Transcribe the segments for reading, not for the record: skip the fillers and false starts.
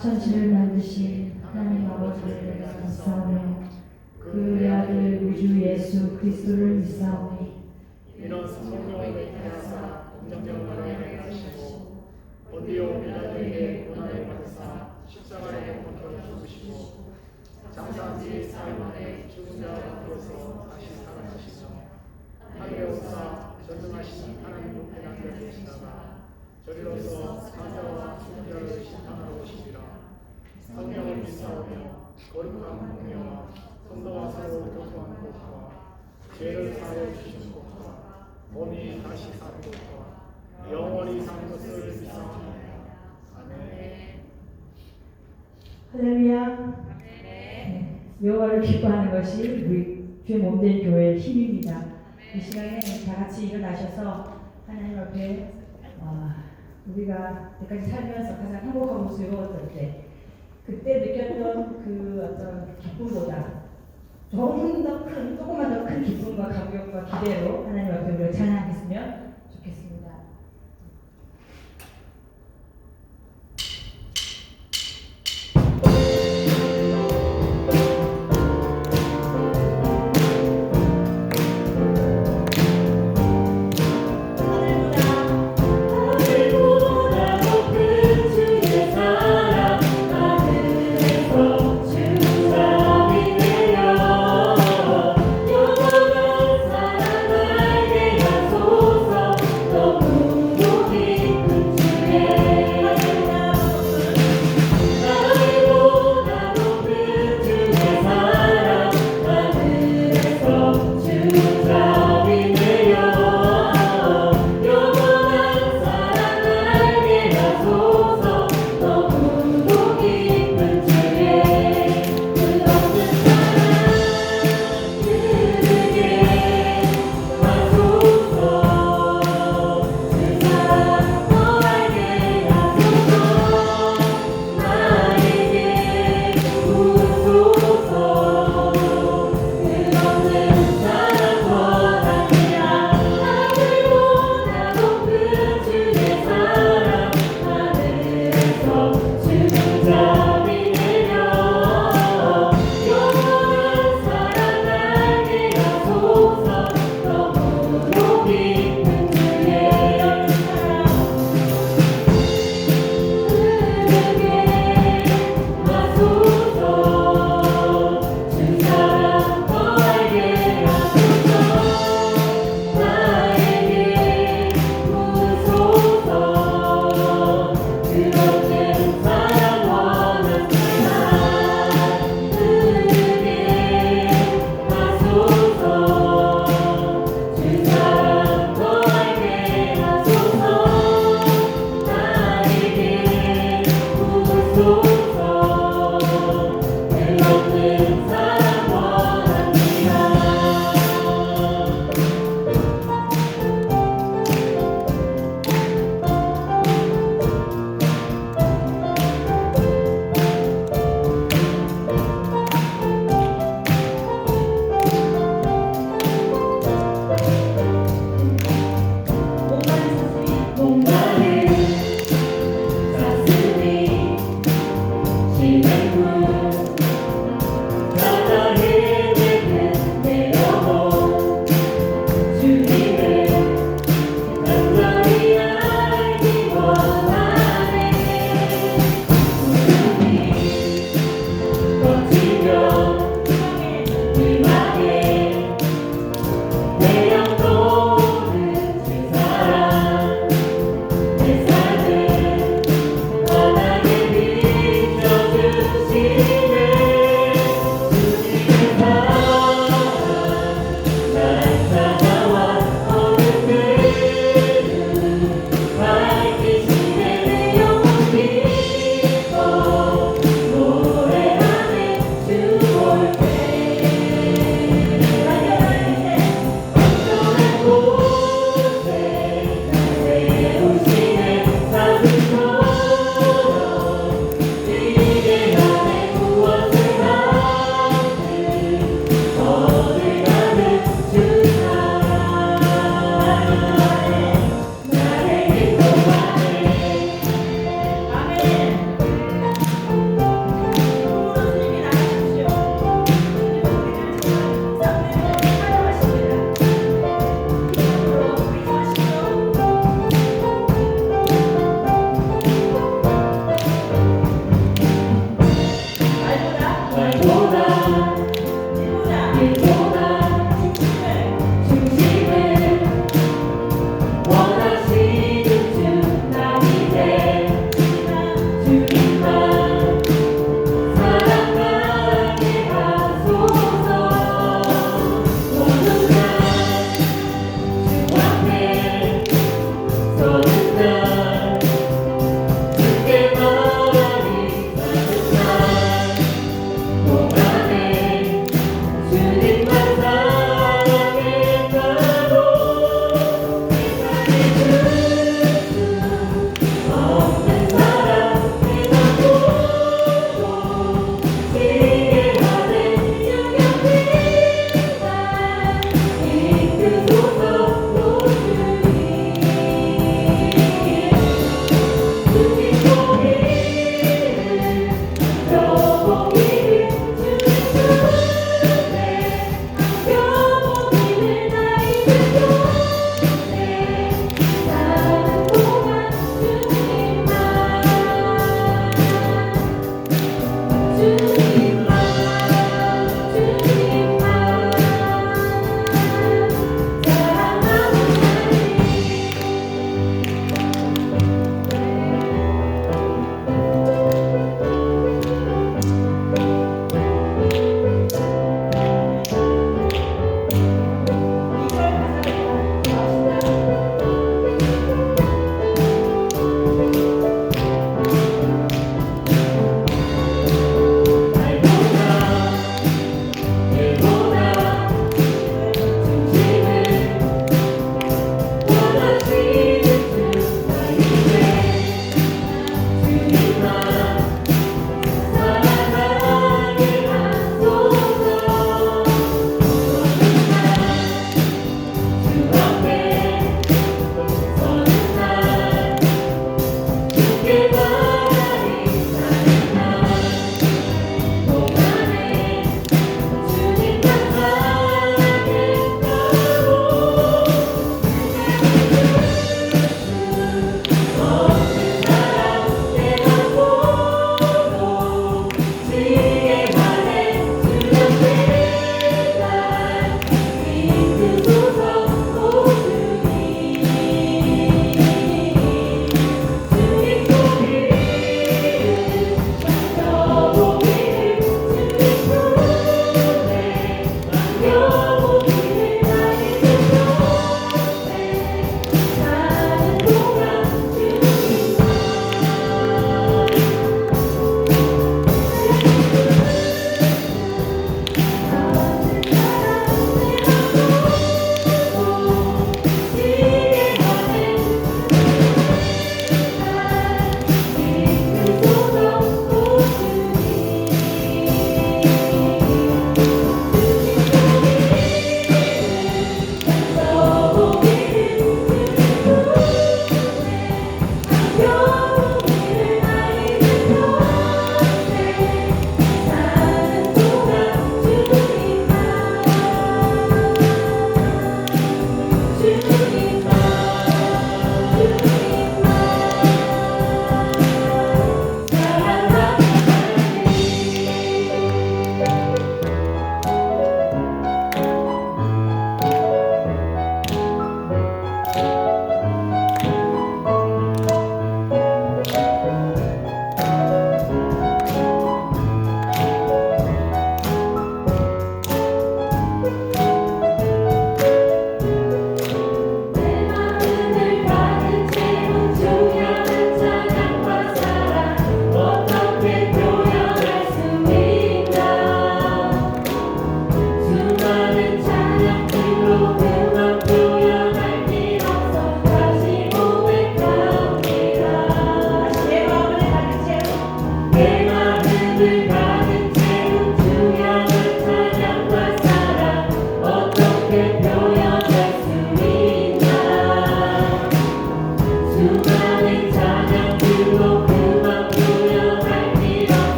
천지를 만드신 하나님 아버지를 내가 믿사오며 그의 아들 우주 예수 그리스도를 믿사오니 이런 성령을 대하사 공정정하게 하시고 어디오 빌라도에게 고난을 받으사 십자가에 못 박혀 죽으시고 장사한 지 4일 만에 죽은 자 가운데서 다시 살아나시며 하늘에 오사 전능하신 하나님 높에 앉아 계시다가 저리로서 산자와 죽은 자를 심판하러 오시리라. 성령을 믿사오며 거룩한 공의와 성도와 서로 교통하는 것과 죄를 사하여 주시는 것과 몸이 다시 사는 것과 영원히 사는 것을 믿사옵나이다. 아멘. 할렐루야. 네, 여호와를 기뻐하는 것이 우리 주의 몸된 교회의 힘입니다. 이 시간에 다 같이 일어나셔서 하나님 앞에 우리가 여태까지 살면서 가장 행복하고 즐거웠을 때 그때 느꼈던 그 어떤 기쁨보다 조금 더 큰, 조금만 더 큰 기쁨과 감격과 기대로 하나님 앞에 우리가 찬양했으면 좋겠습니다.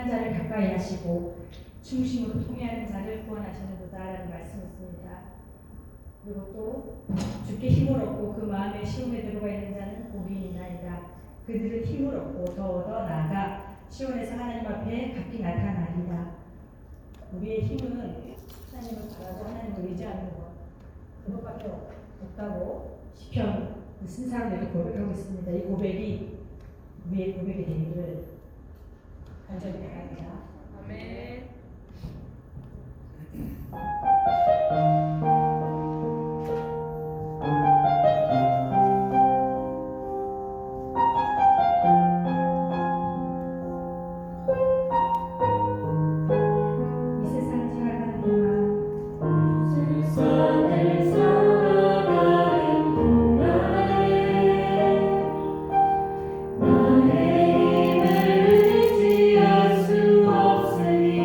자를 가까이 하시고 중심으로 통해하는 자를 구원하시는도다라는 말씀이었습니다. 그리고 또 주께 힘을 얻고 그 마음에 시험에 들어가 있는 자는 복이 있나이다. 그들은 힘을 얻고 더 나아가 시온에서 하나님 앞에 각기 나타나리다. 우리의 힘은 하나님을 바라고 하나님을 의지하는 것, 그것밖에 없다고 시편 쓴 사람들이 고백하고 있습니다. 이 고백이 우리의 고백이 되기를 간절히 바랍니다. 아멘. 이 세상을 살아가는 동안 세상을 살아가는 동안에 나의 힘을 의지할 수 없으니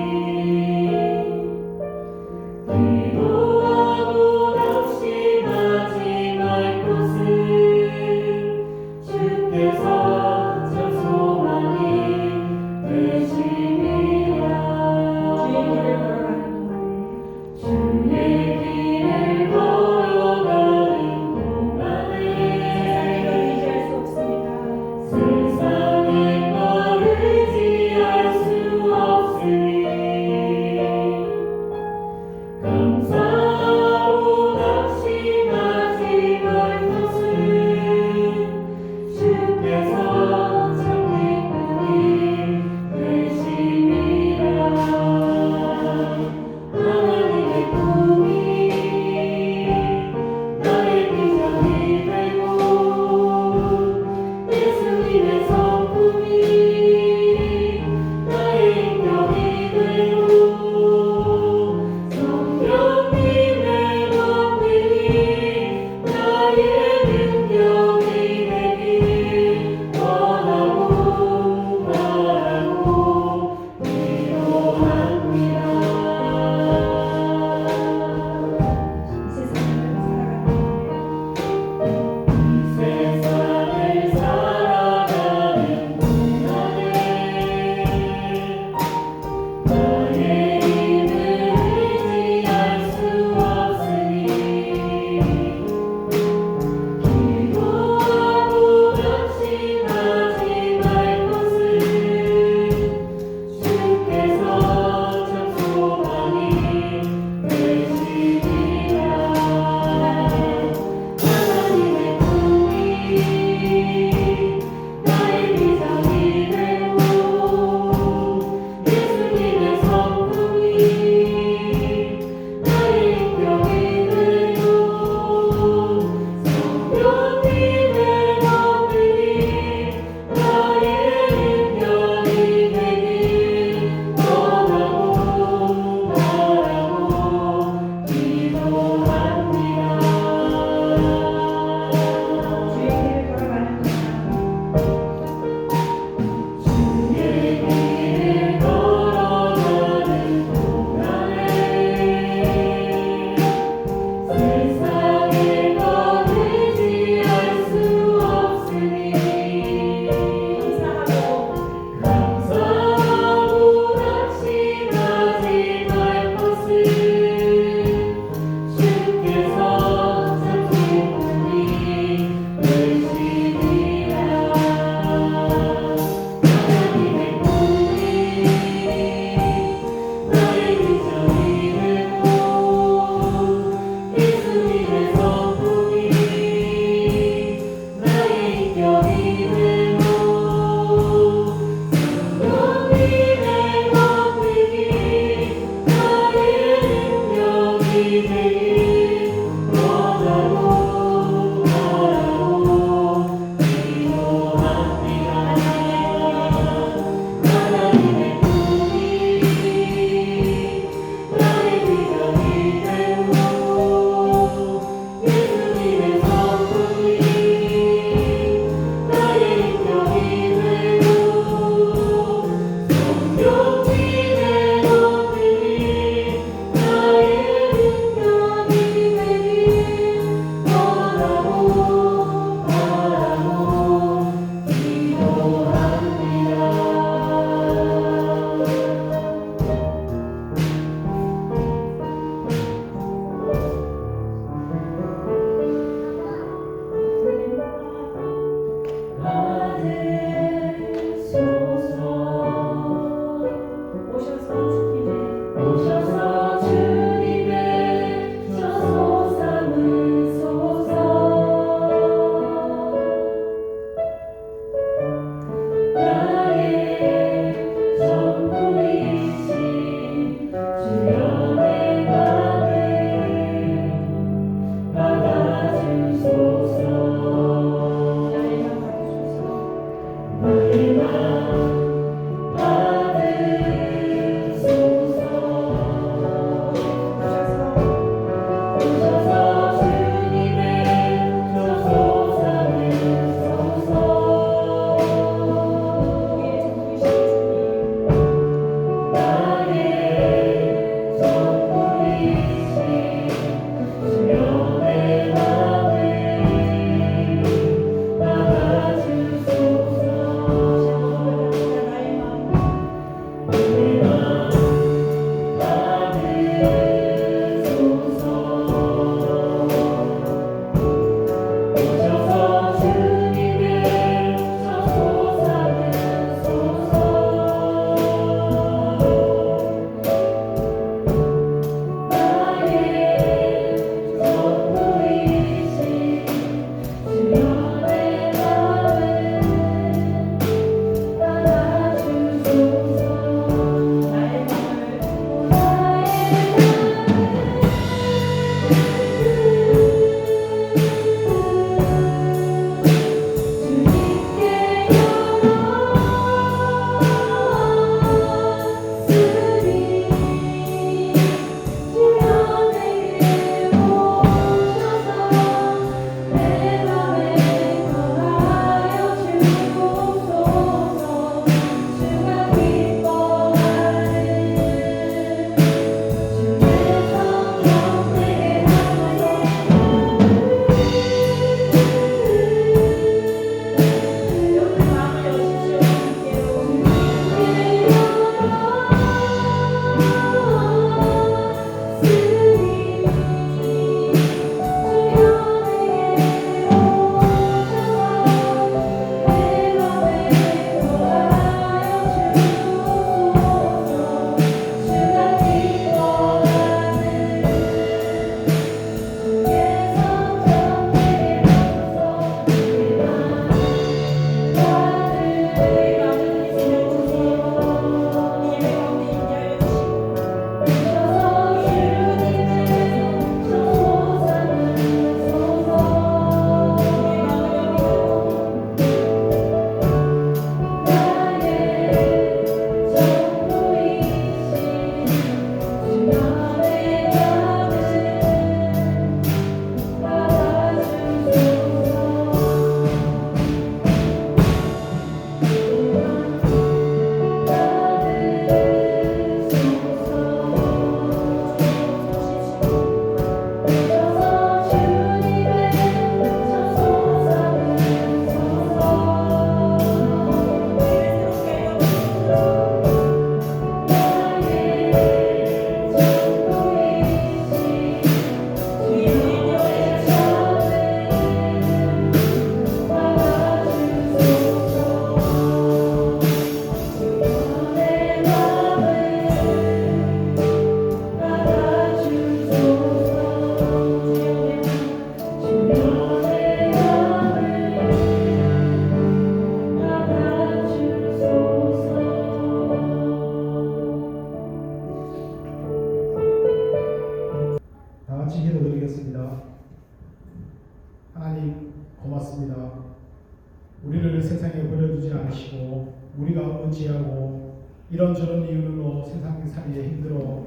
않으시고 우리가 의지하고 이런저런 이유로 세상살이에 힘들어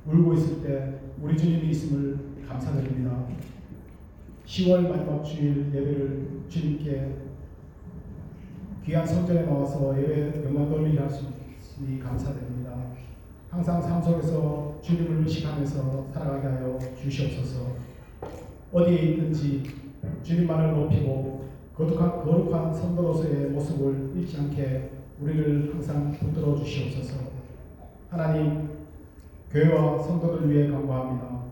울고 있을 때 우리 주님이 있음을 감사드립니다. 10월 마지막 주일 예배를 주님께 귀한 성전에 나와서 예배 영광 돌리게 할 수 있으니 감사드립니다. 항상 삶 속에서 주님을 의식하면서 살아가게 하여 주시옵소서. 어디에 있든지 주님만을 높이고 거룩한 성도로서의 모습을 잃지 않게 우리를 항상 붙들어 주시옵소서. 하나님, 교회와 성도들 위해 간구합니다.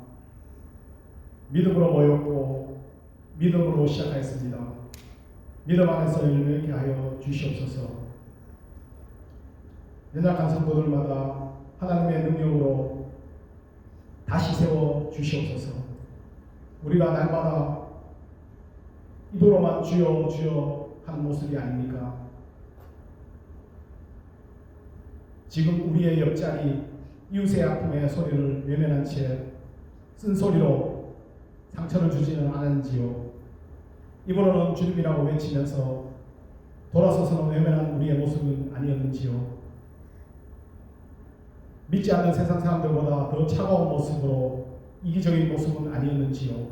믿음으로 모였고 믿음으로 시작하였습니다. 믿음 안에서 열매있게 하여 주시옵소서. 연약한 성도들마다 하나님의 능력으로 다시 세워 주시옵소서. 우리가 날마다 입으로만 주여 주여 하는 모습이 아닙니까? 지금 우리의 옆자리 이웃의 아픔의 소리를 외면한 채 쓴소리로 상처를 주지는 않았는지요. 입으로는 주님이라고 외치면서 돌아서서는 외면한 우리의 모습은 아니었는지요. 믿지 않는 세상 사람들보다 더 차가운 모습으로 이기적인 모습은 아니었는지요.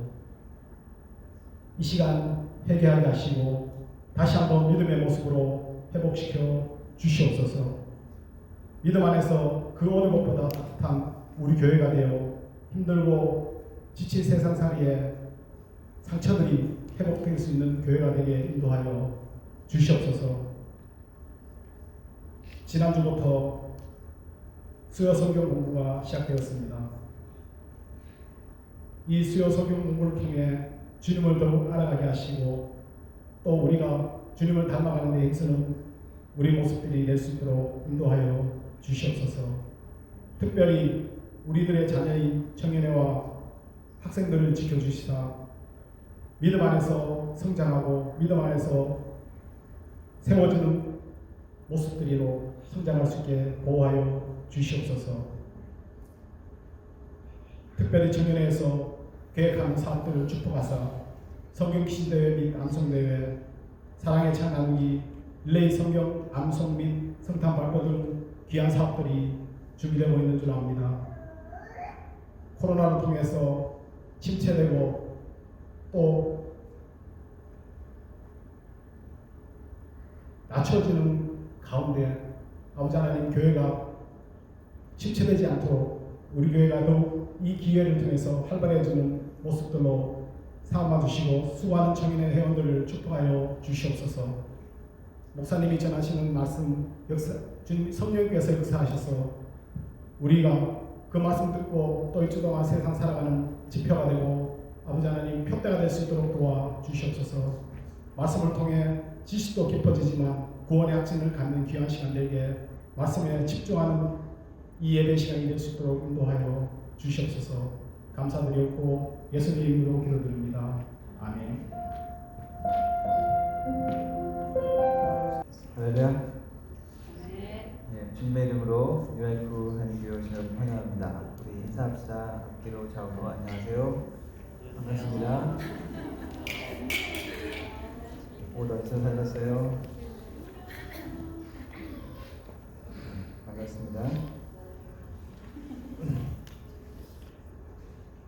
이 시간 회개하게 하시고 다시 한번 믿음의 모습으로 회복시켜 주시옵소서. 믿음 안에서 그 어느 것보다 따뜻한 우리 교회가 되어 힘들고 지친 세상살이에 상처들이 회복될 수 있는 교회가 되게 인도하여 주시옵소서. 지난주부터 수요 성경 공부가 시작되었습니다. 이 수요 성경 공부를 통해 주님을 더욱 알아가게 하시고 또 우리가 주님을 닮아가는 데 있어서는 우리 모습들이 될 수 있도록 인도하여 주시옵소서. 특별히 우리들의 자녀인 청년회와 학생들을 지켜주시사 믿음 안에서 성장하고 믿음 안에서 세워지는 모습들로 성장할 수 있게 보호하여 주시옵소서. 특별히 청년회에서 계획하는 사업들을 축복하사 성경 퀴즈대회 및 암송대회, 사랑의 창 나누기, 릴레이 성경 암송 및 성탄 발표 등 귀한 사업들이 준비되고 있는 줄 압니다. 코로나를 통해서 침체되고 또 낮춰지는 가운데 아버지 하나님, 교회가 침체되지 않도록 우리 교회가 더욱 이 기회를 통해서 활발해지는 모습들로 삼아 주시고 수많은 청년의 회원들을 축복하여 주시옵소서. 목사님이 전하시는 말씀 주님 성령께서 역사하셔서 우리가 그 말씀 듣고 또 일주 동안 세상 살아가는 지표가 되고 아버지 하나님 표대가 될 수 있도록 도와 주시옵소서. 말씀을 통해 지식도 깊어지지만 구원의 확신을 갖는 귀한 시간 되게 말씀에 집중하는 이 예배 시간이 될 수 있도록 인도하여 주시옵소서. 감사드리고 예수님 이름으로 기도드립니다. 아멘. 할렐루야. 네, 주님의 이름으로 UIF 한인교회 오신 환영합니다. 우리 인사합시다. 앞뒤로 좌우로 안녕하세요. 반갑습니다. 옷 어디서 살았어요? 반갑습니다.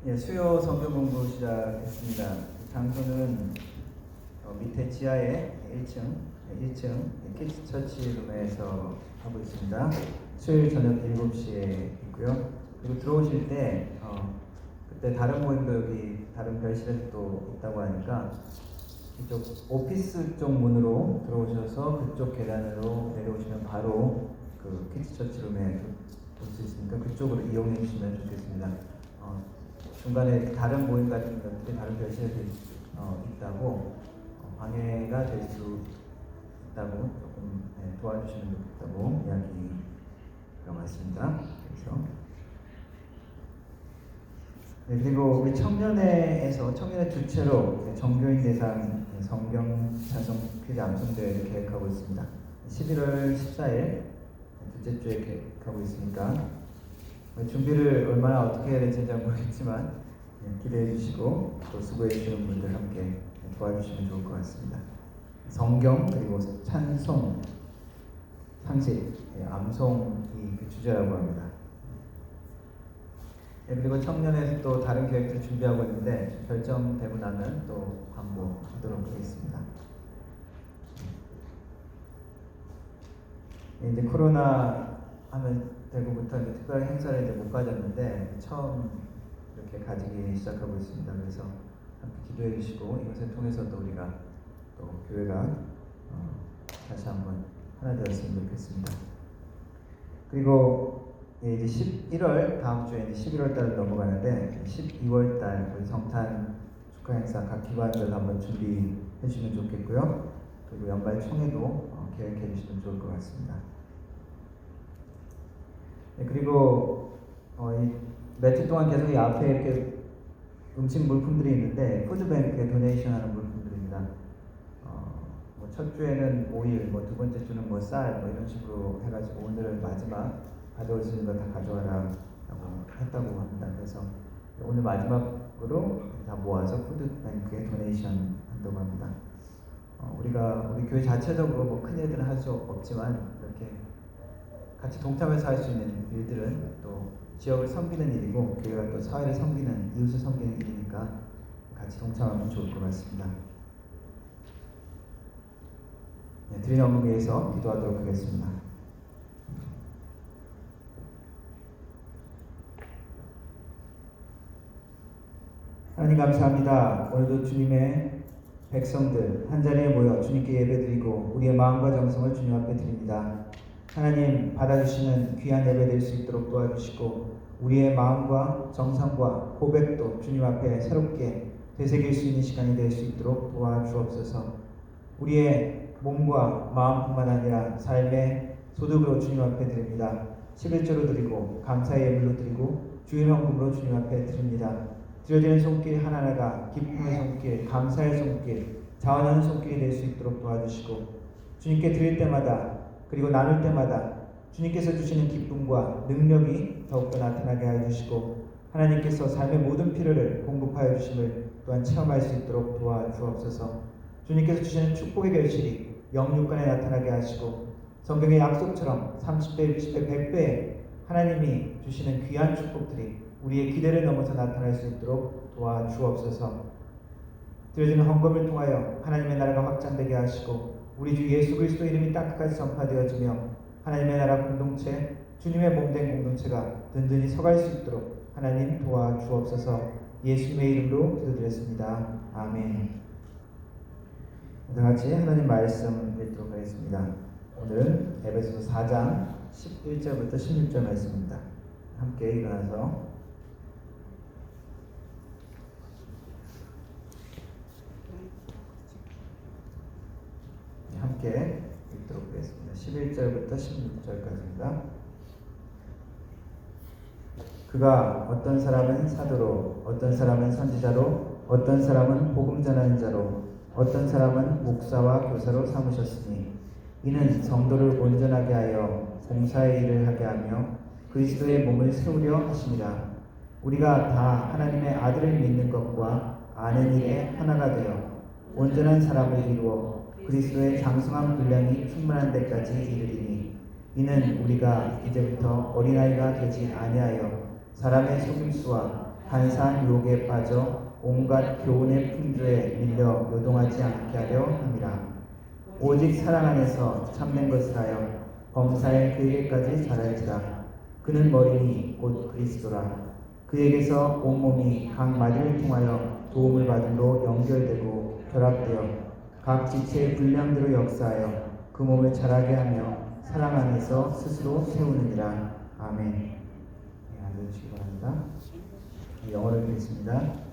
예, 수요 성경 공부 시작했습니다. 장소는 밑에 지하에 1층 키즈처치 룸에서 하고 있습니다. 수요일 저녁 7시에 있고요. 그리고 들어오실 때 그때 다른 모임도 여기 다른 별실에서 또 있다고 하니까 이쪽 오피스 쪽 문으로 들어오셔서 그쪽 계단으로 내려오시면 바로 그 키즈처치 룸에 올 수 있으니까 그쪽으로 이용해 주시면 좋겠습니다. 중간에 다른 모임 같은 것들이 다른 별실에서 있다고 방해가 될 수 있다고 조금 도와주시면 좋겠다고 이야기가 왔습니다. 그래서 그리고 우리 청년회에서 청년회 주최로 정교인 대상 성경 찬송 퀴즈 암송 대회를 계획하고 있습니다. 11월 14일 둘째 주에 계획하고 있으니까 준비를 얼마나 어떻게 해야 될지 잘 모르겠지만 기대해 주시고 또 수고해 주시는 분들 함께 도와주시면 좋을 것 같습니다. 성경 그리고 찬송, 상식, 암송이 그 주제라고 합니다. 그리고 청년에서 또 다른 계획들을 준비하고 있는데 결정되고 나면 또 광고하도록 하겠습니다. 이제 코로나 하면 대구부터 이제 특별 행사를 이제 못 가졌는데 처음 이렇게 가지기 시작하고 있습니다. 그래서 함께 기도해 주시고 이것을 통해서도 우리가 또 교회가 다시 한번 하나 되었으면 좋겠습니다. 그리고 이제 11월 다음 주에 이제 11월 달을 넘어가는데 12월 달 우리 성탄 축하 행사 각 기관들 한번 준비해 주시면 좋겠고요. 그리고 연말 총회도 계획해 주시면 좋을 것 같습니다. 그리고 이 며칠 동안 계속 이 앞에 이렇게 음식 물품들이 있는데 푸드뱅크에 도네이션하는 물품들입니다. 첫 주에는 오일, 두 번째 주는 쌀, 이런 식으로 해가지고 오늘은 마지막 가져올 수 있는 거 다 가져와라라고 했다고 합니다. 그래서 오늘 마지막으로 다 모아서 푸드뱅크에 도네이션 한다고 합니다. 우리 교회 자체적으로 큰 일들은 할 수 없지만 이렇게 같이 동참해서 할 수 있는 일들은 또 지역을 섬기는 일이고 교회가 또 사회를 섬기는, 이웃을 섬기는 일이니까 같이 동참하면 좋을 것 같습니다. 드린 업무 위해서 기도하도록 하겠습니다. 하나님 감사합니다. 오늘도 주님의 백성들 한자리에 모여 주님께 예배드리고 우리의 마음과 정성을 주님 앞에 드립니다. 하나님 받아주시는 귀한 예배 될 수 있도록 도와주시고 우리의 마음과 정성과 고백도 주님 앞에 새롭게 되새길 수 있는 시간이 될 수 있도록 도와주옵소서. 우리의 몸과 마음뿐만 아니라 삶의 소득으로 주님 앞에 드립니다. 11조로 드리고 감사의 예물로 드리고 주의 헌금으로 주님 앞에 드립니다. 드려지는 손길 하나하나가 기쁨의 손길, 감사의 손길, 자원하는 손길이 될 수 있도록 도와주시고 주님께 드릴 때마다 그리고 나눌 때마다 주님께서 주시는 기쁨과 능력이 더욱더 나타나게 하여 주시고 하나님께서 삶의 모든 필요를 공급하여 주심을 또한 체험할 수 있도록 도와주옵소서. 주님께서 주시는 축복의 결실이 영육간에 나타나게 하시고 성경의 약속처럼 30배, 60배, 100배의 하나님이 주시는 귀한 축복들이 우리의 기대를 넘어서 나타날 수 있도록 도와주옵소서. 드려지는 헌금을 통하여 하나님의 나라가 확장되게 하시고 우리 주 예수 그리스도 이름이 땅끝까지 전파되어지며 하나님의 나라 공동체, 주님의 몸된 공동체가 든든히 서갈 수 있도록 하나님 도와주옵소서. 예수님의 이름으로 기도드렸습니다. 아멘. 같이 하나님 말씀 읽도록 하겠습니다. 오늘은 에베소서 4장 11절부터 16절 말씀입니다. 함께 일어나서 함께 읽도록 하겠습니다. 11절부터 16절까지입니다. 그가 어떤 사람은 사도로, 어떤 사람은 선지자로, 어떤 사람은 복음 전하는 자로, 어떤 사람은 목사와 교사로 삼으셨으니 이는 성도를 온전하게 하여 봉사의 일을 하게 하며 그리스도의 몸을 세우려 하심이라. 우리가 다 하나님의 아들을 믿는 것과 아는 일에 하나가 되어 온전한 사람을 이루어 그리스도의 장성한 분량이 충만한 데까지 이르리니 이는 우리가 이제부터 어린아이가 되지 아니하여 사람의 속임수와 간사한 유혹에 빠져 온갖 교훈의 풍조에 밀려 요동하지 않게 하려 함이라. 오직 사랑 안에서 참된 것을 하여 범사에 그에게까지 자랄지라. 그는 머리니 곧 그리스도라. 그에게서 온몸이 각 마디를 통하여 도움을 받음으로 연결되고 결합되어 각 지체의 분량대로 역사하여 그 몸을 자라게 하며 사랑 안에서 스스로 세우느니라. 아멘. 앉아주시기 바랍니다. 영어를 읽겠습니다.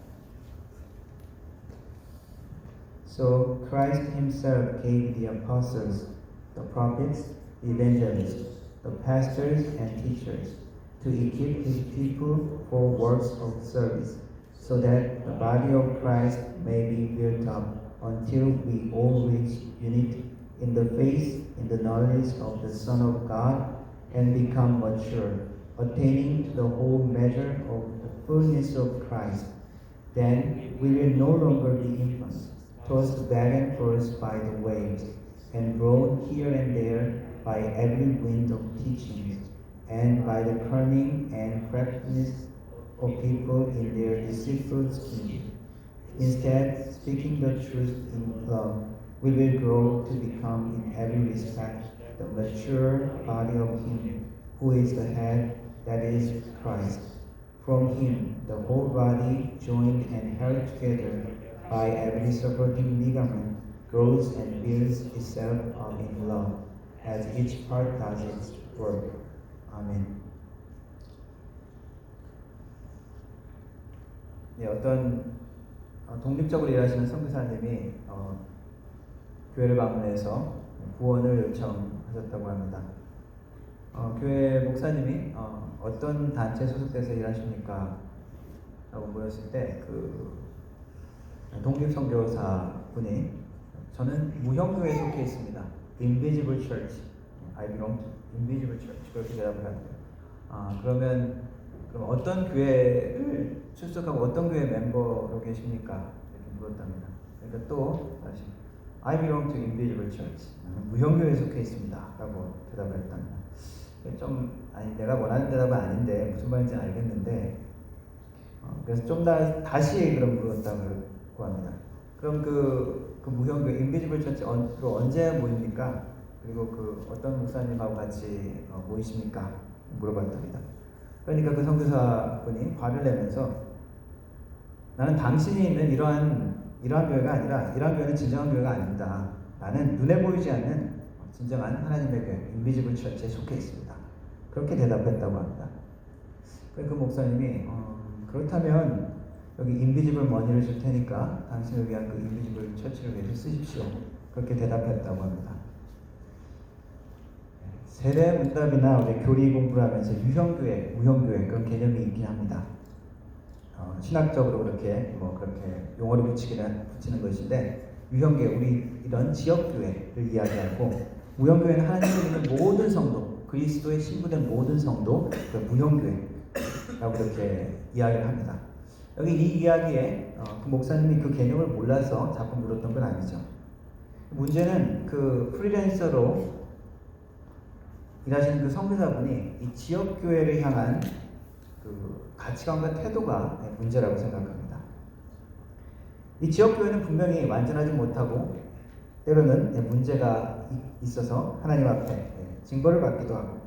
So Christ himself gave the apostles, the prophets, the evangelists, the pastors and teachers to equip his people for works of service, so that the body of Christ may be built up until we all reach unity in the faith, in the knowledge of the Son of God, and become mature, attaining to the whole measure of the fullness of Christ. Then we will no longer be infants, tossed back and forth by the waves, and blown here and there by every wind of teaching, and by the cunning and craftiness of people in their deceitful schemes. Instead, speaking the truth in love, we will grow to become in every respect the mature body of Him who is the head, that is Christ. From Him, the whole body, joined and held together by every supporting ligament, grows and builds itself up in love, as each part does its work. 아멘. 네, 어떤 독립적으로 일하시는 선교사님이 교회를 방문해서 구원을 요청하셨다고 합니다. 교회 목사님이 어떤 단체에 소속돼서 일하십니까? 라고 물었을 때 독립선교사 분이 저는 무형교회에 속해 있습니다. Invisible Church. I belong to Invisible Church. 그렇게 대답을 하는데요. 그럼 어떤 교회를 출석하고 어떤 교회 멤버로 계십니까? 이렇게 물었답니다. 그러니까 또 다시 I belong to Invisible Church. 무형교회에 속해 있습니다. 라고 대답을 했답니다. 내가 원하는 대답은 아닌데 무슨 말인지 알겠는데 그래서 좀 다시 그럼 물었다고 합니다. 그럼 그 무형교회 Invisible Church로 언제 모입니까? 그리고 어떤 목사님하고 같이 모이십니까? 물어봤답니다. 그러니까 그 선교사분이 화를 내면서 나는 당신이 있는 이러한 교회가 아니라 이러한 교회는 진정한 교회가 아닙니다. 나는 눈에 보이지 않는 진정한 하나님의 교회 인비지블 처치에 속해 있습니다. 그렇게 대답했다고 합니다. 그 목사님이 그렇다면 여기 인비지블 머니를 줄 테니까 당신을 위한 그 인비지블 처치를 위해서 쓰십시오. 그렇게 대답했다고 합니다. 세례 문답이나 우리 교리 공부를 하면서 유형교회, 무형교회 그런 개념이 있긴 합니다. 신학적으로 그렇게 용어를 붙이는 것인데 유형교회, 우리 이런 지역교회를 이야기하고 무형교회는 하나님의 믿는 모든 성도, 그리스도의 신부된 모든 성도, 무형교회라고 그렇게 이야기를 합니다. 여기 이 이야기에 그 목사님이 그 개념을 몰라서 자꾸 물었던 건 아니죠. 문제는 그 프리랜서로 일하시는 그 선교사분이 이 지역교회를 향한 그 가치관과 태도가 문제라고 생각합니다. 이 지역교회는 분명히 완전하지 못하고 때로는 문제가 있어서 하나님 앞에 징벌을 받기도 하고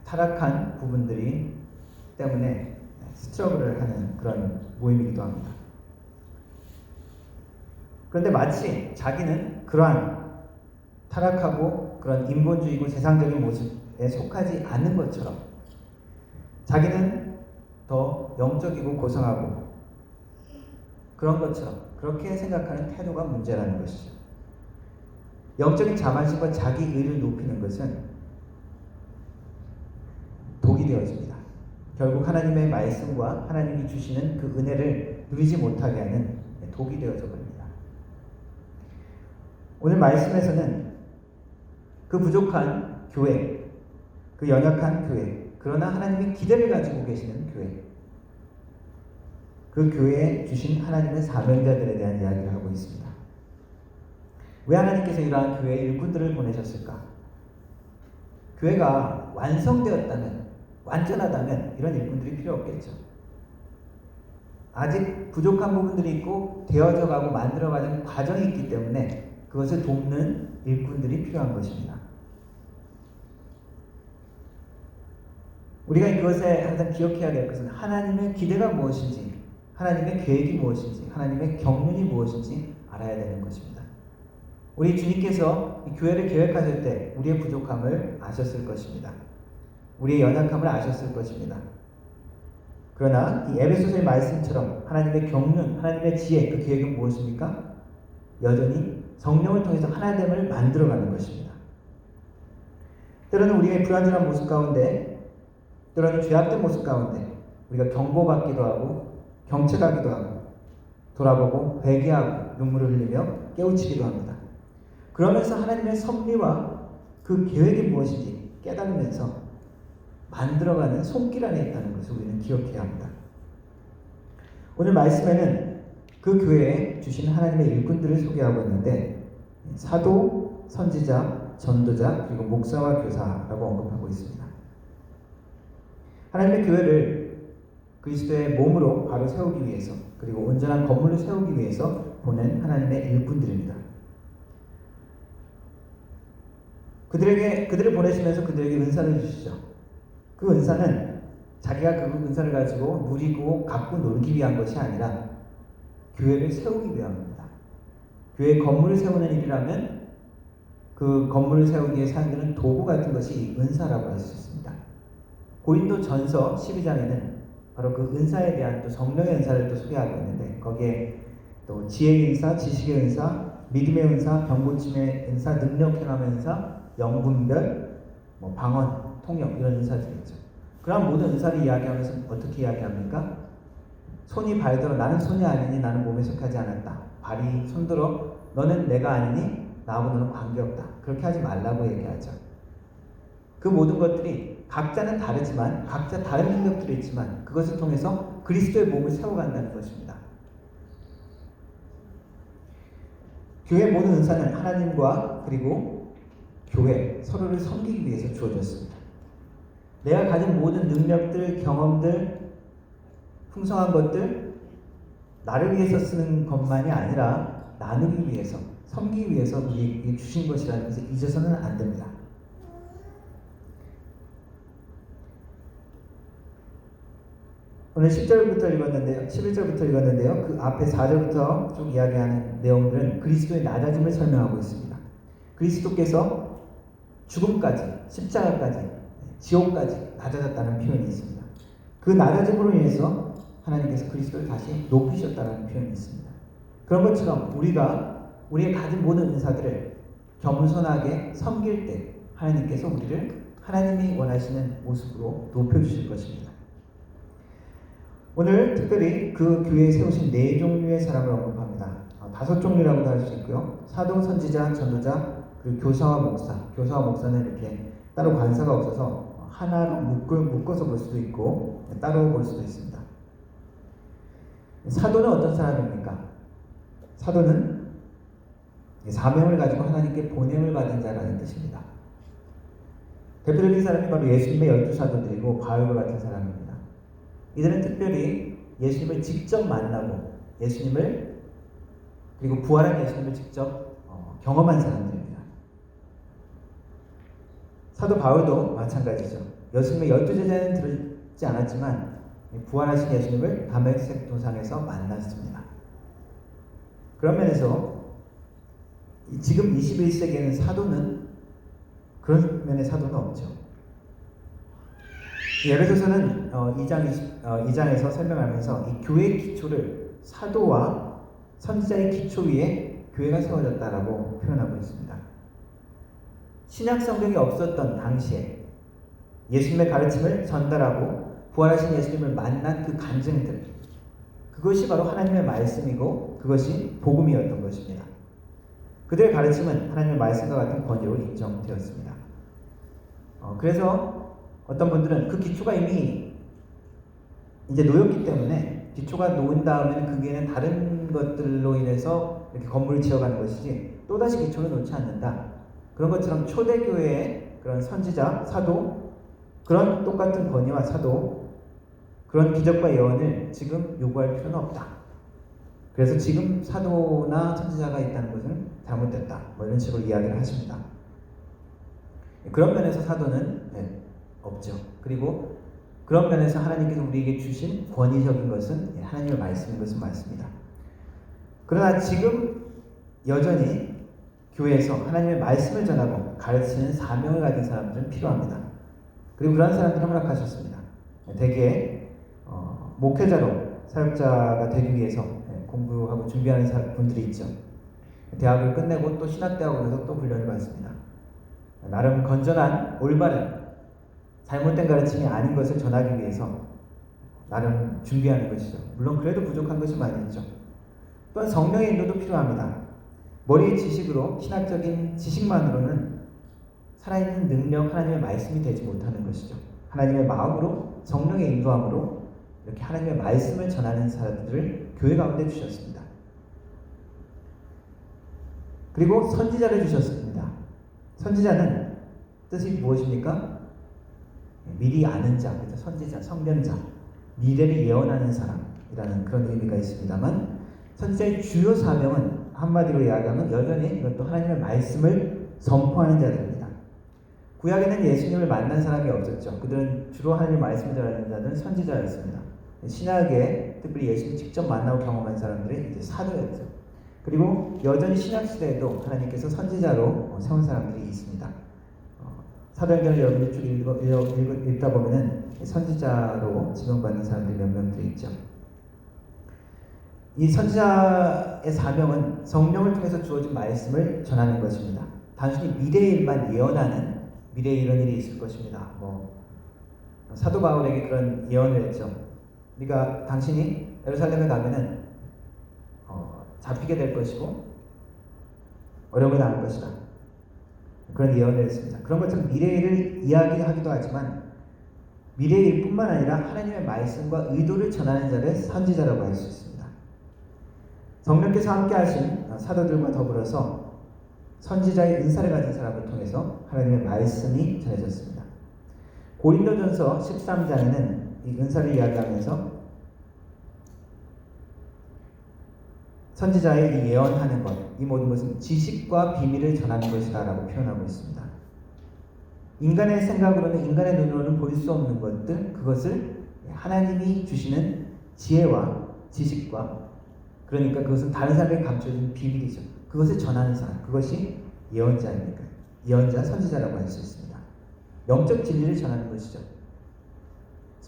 타락한 부분들이 때문에 스트러글을 하는 그런 모임이기도 합니다. 그런데 마치 자기는 그러한 타락하고 그런 인본주의고 세상적인 모습에 속하지 않는 것처럼 자기는 더 영적이고 고상하고 그런 것처럼 그렇게 생각하는 태도가 문제라는 것이죠. 영적인 자만심과 자기 의를 높이는 것은 독이 되어집니다. 결국 하나님의 말씀과 하나님이 주시는 그 은혜를 누리지 못하게 하는 독이 되어져 버립니다. 오늘 말씀에서는 그 부족한 교회, 그 연약한 교회, 그러나 하나님의 기대를 가지고 계시는 교회, 그 교회에 주신 하나님의 사명자들에 대한 이야기를 하고 있습니다. 왜 하나님께서 이러한 교회 일꾼들을 보내셨을까? 교회가 완성되었다면, 완전하다면 이런 일꾼들이 필요 없겠죠. 아직 부족한 부분들이 있고 되어져가고 만들어가는 과정이 있기 때문에 그것을 돕는 일꾼들이 필요한 것입니다. 우리가 이것에 항상 기억해야 될 것은 하나님의 기대가 무엇인지, 하나님의 계획이 무엇인지, 하나님의 경륜이 무엇인지 알아야 되는 것입니다. 우리 주님께서 이 교회를 계획하실 때 우리의 부족함을 아셨을 것입니다. 우리의 연약함을 아셨을 것입니다. 그러나 이 에베소서의 말씀처럼 하나님의 경륜, 하나님의 지혜, 그 계획은 무엇입니까? 여전히 성령을 통해서 하나됨을 만들어가는 것입니다. 때로는 우리의 불완전한 모습 가운데, 때로는 죄악된 모습 가운데 우리가 경고받기도 하고 경책하기도 하고 돌아보고 회개하고 눈물을 흘리며 깨우치기도 합니다. 그러면서 하나님의 섭리와 그 계획이 무엇인지 깨달으면서 만들어가는 손길 안에 있다는 것을 우리는 기억해야 합니다. 오늘 말씀에는 그 그 교회에 주신 하나님의 일꾼들을 소개하고 있는데 사도, 선지자, 전도자, 그리고 목사와 교사라고 언급하고 있습니다. 하나님의 교회를 그리스도의 몸으로 바로 세우기 위해서, 그리고 온전한 건물로 세우기 위해서 보낸 하나님의 일꾼들입니다. 그들을 보내시면서 그들에게 은사를 주시죠. 그 은사는 자기가 그 은사를 가지고 누리고 갖고 놀기 위한 것이 아니라 교회를 세우기 위함입니다. 교회 건물을 세우는 일이라면 그 건물을 세우기 위해 사용되는 도구 같은 것이 은사라고 할 수 있습니다. 고린도 전서 12장에는 바로 그 은사에 대한 또 성령의 은사를 또 소개하고 있는데, 거기에 또 지혜의 은사, 지식의 은사, 믿음의 은사, 병고침의 은사, 능력 행함의 은사, 영분별, 방언, 통역 이런 은사들이 있죠. 그런 모든 은사를 이야기하면서 어떻게 이야기합니까? 손이 발들어 나는 손이 아니니 나는 몸에 속하지 않았다. 발이 손들어 너는 내가 아니니 나하고 너는 관계없다. 그렇게 하지 말라고 얘기하죠. 그 모든 것들이 각자는 다르지만 각자 다른 능력들이 있지만 그것을 통해서 그리스도의 몸을 세워간다는 것입니다. 교회의 모든 은사는 하나님과 그리고 교회 서로를 섬기기 위해서 주어졌습니다. 내가 가진 모든 능력들, 경험들, 풍성한 것들 나를 위해서 쓰는 것만이 아니라 나누기 위해서, 섬기기 위해서 우리에게 주신 것이라는 것을 잊어서는 안 됩니다. 오늘 10절부터 읽었는데요. 11절부터 읽었는데요. 그 앞에 4절부터 쭉 이야기하는 내용들은 그리스도의 낮아짐을 설명하고 있습니다. 그리스도께서 죽음까지, 십자가까지, 지옥까지 낮아졌다는 표현이 있습니다. 그 낮아짐으로 인해서 하나님께서 그리스도를 다시 높이셨다는 표현이 있습니다. 그런 것처럼 우리가 우리의 가진 모든 은사들을 겸손하게 섬길 때 하나님께서 우리를 하나님이 원하시는 모습으로 높여주실 것입니다. 오늘 특별히 그 교회에 세우신 4종류의 사람을 언급합니다. 5종류라고도 할 수 있고요. 사도, 선지자, 전도자, 그리고 교사와 목사. 교사와 목사는 이렇게 따로 관사가 없어서 하나로 묶어서 볼 수도 있고 따로 볼 수도 있습니다. 사도는 어떤 사람입니까? 사도는 사명을 가지고 하나님께 보냄을 받은 자라는 뜻입니다. 대표적인 사람이 바로 예수님의 12사도들이고 바울과 같은 사람입니다. 이들은 특별히 예수님을 직접 만나고 예수님을, 그리고 부활한 예수님을 직접 경험한 사람들입니다. 사도 바울도 마찬가지죠. 예수님의 12제자는 들지 않았지만 부활하신 예수님을 다메섹 도상에서 만났습니다. 그런 면에서 지금 21세기에는 사도는, 그런 면의 사도는 없죠. 에베소서는 2장에서 설명하면서 이 교회의 기초를 사도와 선지자의 기초 위에 교회가 세워졌다라고 표현하고 있습니다. 신약 성경이 없었던 당시에 예수님의 가르침을 전달하고 부활하신 예수님을 만난 그 간증들, 그것이 바로 하나님의 말씀이고 그것이 복음이었던 것입니다. 그들의 가르침은 하나님의 말씀과 같은 권위로 인정되었습니다. 그래서 어떤 분들은 그 기초가 이미 이제 놓였기 때문에, 기초가 놓은 다음에는 그 위에는 다른 것들로 인해서 이렇게 건물을 지어가는 것이지 또다시 기초를 놓지 않는다. 그런 것처럼 초대교회의 그런 선지자, 사도, 그런 똑같은 권위와 사도, 그런 기적과 예언을 지금 요구할 필요는 없다. 그래서 지금 사도나 선지자가 있다는 것은 잘못됐다. 이런 식으로 이야기를 하십니다. 그런 면에서 사도는 없죠. 그리고 그런 면에서 하나님께서 우리에게 주신 권위적인 것은 하나님의 말씀인 것은 맞습니다. 그러나 지금 여전히 교회에서 하나님의 말씀을 전하고 가르치는 사명을 가진 사람들은 필요합니다. 그리고 그런 사람들을 허락하셨습니다. 대개 목회자로 사역자가 되기 위해서 공부하고 준비하는 분들이 있죠. 대학을 끝내고 또 신학대학원에서 또 훈련을 받습니다. 나름 건전한, 올바른, 잘못된 가르침이 아닌 것을 전하기 위해서 나름 준비하는 것이죠. 물론 그래도 부족한 것이 많이 있죠. 또한 성령의 인도도 필요합니다. 머리의 지식으로, 신학적인 지식만으로는 살아있는 능력, 하나님의 말씀이 되지 못하는 것이죠. 하나님의 마음으로, 성령의 인도함으로 이렇게 하나님의 말씀을 전하는 사람들을 교회 가운데 주셨습니다. 그리고 선지자를 주셨습니다. 선지자는 뜻이 무엇입니까? 미리 아는 자, 그렇죠? 선지자, 선견자, 미래를 예언하는 사람이라는 그런 의미가 있습니다만, 선지자의 주요 사명은 한마디로 이야기하면 여전히 이것도 하나님의 말씀을 선포하는 자들입니다. 구약에는 예수님을 만난 사람이 없었죠. 그들은 주로 하나님의 말씀을 전하는 자들은 선지자였습니다. 신약에 특별히 예수님 직접 만나고 경험한 사람들이 이제 사도였죠. 그리고 여전히 신약 시대에도 하나님께서 선지자로 세운 사람들이 있습니다. 사도행전을 여러분이 쭉 읽다 보면은 선지자로 지명받는 사람들이 몇 명들이 있죠. 이 선지자의 사명은 성령을 통해서 주어진 말씀을 전하는 것입니다. 단순히 미래의 일만 예언하는, 미래에 이런 일이 있을 것입니다. 사도 바울에게 그런 예언을 했죠. 네가 당신이 예루살렘에 가면은 잡히게 될 것이고 어려움을 당할 것이다. 그런 예언을 했습니다. 그런 것처럼 미래를 이야기하기도 하지만 미래의 일뿐만 아니라 하나님의 말씀과 의도를 전하는 자를 선지자라고 할 수 있습니다. 성령께서 함께 하신 사도들과 더불어서 선지자의 은사를 가진 사람을 통해서 하나님의 말씀이 전해졌습니다. 고린도전서 13장에는 이 은사를 이야기하면서 선지자의 이 예언하는 것, 이 모든 것은 지식과 비밀을 전하는 것이다 라고 표현하고 있습니다. 인간의 생각으로는, 인간의 눈으로는 볼 수 없는 것들, 그것을 하나님이 주시는 지혜와 지식과, 그러니까 그것은 다른 사람에게 감춰진 비밀이죠. 그것을 전하는 사람, 그것이 예언자입니까? 예언자, 선지자라고 할 수 있습니다. 영적 진리를 전하는 것이죠.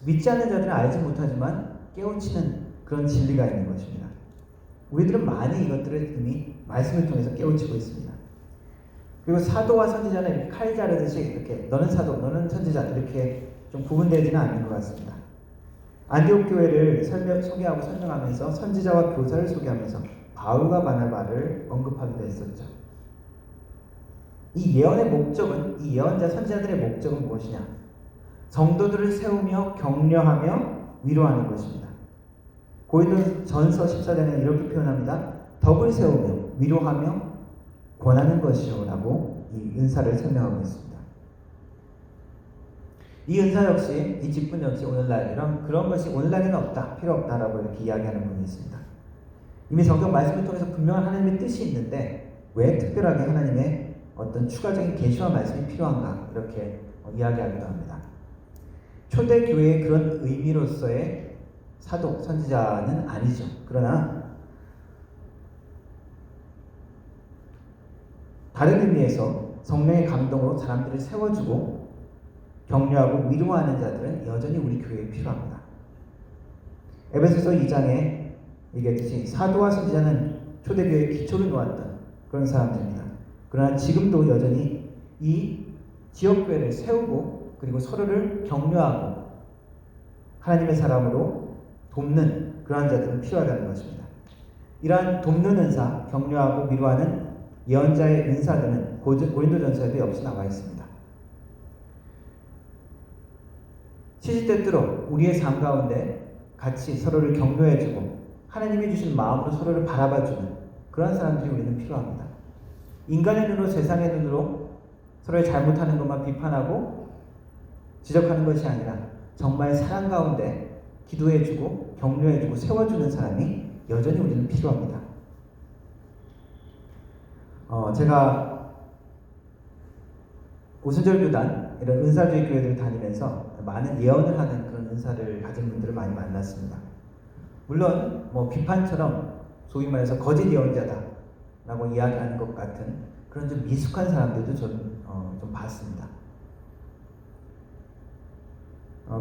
믿지 않는 자들은 알지 못하지만 깨우치는 그런 진리가 있는 것입니다. 우리들은 많이 이것들을 이미 말씀을 통해서 깨우치고 있습니다. 그리고 사도와 선지자는 이렇게 칼 자르듯이 이렇게 너는 사도, 너는 선지자 이렇게 좀 구분되지는 않는 것 같습니다. 안디옥 교회를 소개하고 설명하면서 선지자와 교사를 소개하면서 바울과 바나바를 언급하기도 했었죠. 이 예언의 목적은, 이 예언자 선지자들의 목적은 무엇이냐? 성도들을 세우며 격려하며 위로하는 것입니다. 고린도전서 14장에는 이렇게 표현합니다. 덕을 세우며 위로하며 권하는 것이요 라고 이 은사를 설명하고 있습니다. 이 은사 역시, 이 직분 역시 오늘날 그런 것이 오늘날에는 없다, 필요 없다라고 이렇게 이야기하는 분이 있습니다. 이미 성경 말씀을 통해서 분명한 하나님의 뜻이 있는데 왜 특별하게 하나님의 어떤 추가적인 계시와 말씀이 필요한가 이렇게 이야기하기도 합니다. 초대 교회의 그런 의미로서의 사도, 선지자는 아니죠. 그러나 다른 의미에서 성령의 감동으로 사람들을 세워주고 격려하고 위로하는 자들은 여전히 우리 교회에 필요합니다. 에베소서 2장에 얘기했듯이 사도와 선지자는 초대교회의 기초를 놓았던 그런 사람들입니다. 그러나 지금도 여전히 이 지역교회를 세우고 그리고 서로를 격려하고 하나님의 사람으로 돕는 그러한 자들은 필요하다는 것입니다. 이러한 돕는 은사, 격려하고 위로하는 예언자의 은사들은 고린도전서에도 역시 나와 있습니다. 시시때때로 우리의 삶 가운데 같이 서로를 격려해주고 하나님이 주신 마음으로 서로를 바라봐주는 그런 사람들이 우리는 필요합니다. 인간의 눈으로, 세상의 눈으로 서로의 잘못하는 것만 비판하고 지적하는 것이 아니라 정말 사랑 가운데 기도해주고 격려해주고 세워주는 사람이 여전히 우리는 필요합니다. 제가 오순절 교단 이런 은사주의 교회들을 다니면서 많은 예언을 하는 그런 은사를 가진 분들을 많이 만났습니다. 물론 비판처럼 소위 말해서 거짓 예언자다라고 이야기하는 것 같은 그런 좀 미숙한 사람들도 저는 좀 봤습니다.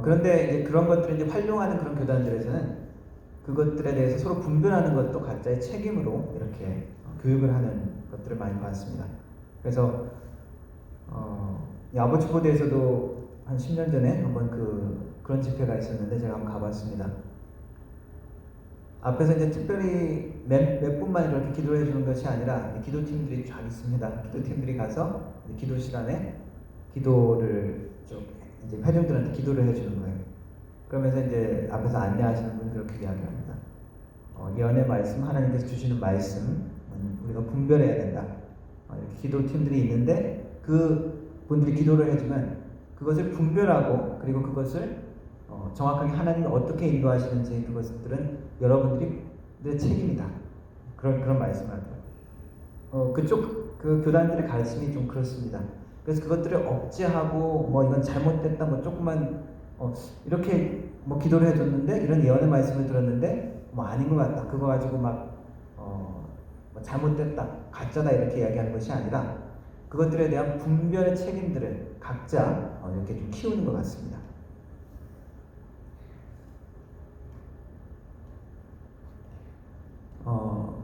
그런데 이제 그런 것들을 이제 활용하는 그런 교단들에서는 그것들에 대해서 서로 분별하는 것도 각자의 책임으로 이렇게 교육을 하는 것들을 많이 봤습니다. 그래서 아버지포대에서도 한 10년 전에 한번 그런 집회가 있었는데 제가 한번 가봤습니다. 앞에서 이제 특별히 몇 분만 이렇게 기도를 해주는 것이 아니라 기도팀들이 쫙 있습니다. 기도팀들이 가서 기도 시간에 기도를 좀 이제 회중들한테 기도를 해주는 거예요. 그러면서 이제 앞에서 안내하시는 분이 그렇게 이야기합니다. 예언의 말씀, 하나님께서 주시는 말씀은 우리가 분별해야 된다. 이렇게 기도팀들이 있는데 그 분들이 기도를 해주면 그것을 분별하고 그리고 그것을 정확하게 하나님이 어떻게 인도하시는지 그것들은 여러분들의 책임이다. 그런 말씀을 하더라고요. 그쪽 그 교단들의 가르침이 좀 그렇습니다. 그래서 그것들을 억제하고 뭐 이건 잘못됐다 뭐 조금만 이렇게 뭐 기도를 해줬는데 이런 예언의 말씀을 들었는데 뭐 아닌 것 같다. 그거 가지고 막 뭐 잘못됐다, 가짜다 이렇게 이야기하는 것이 아니라 그것들에 대한 분별의 책임들을 각자 이렇게 좀 키우는 것 같습니다.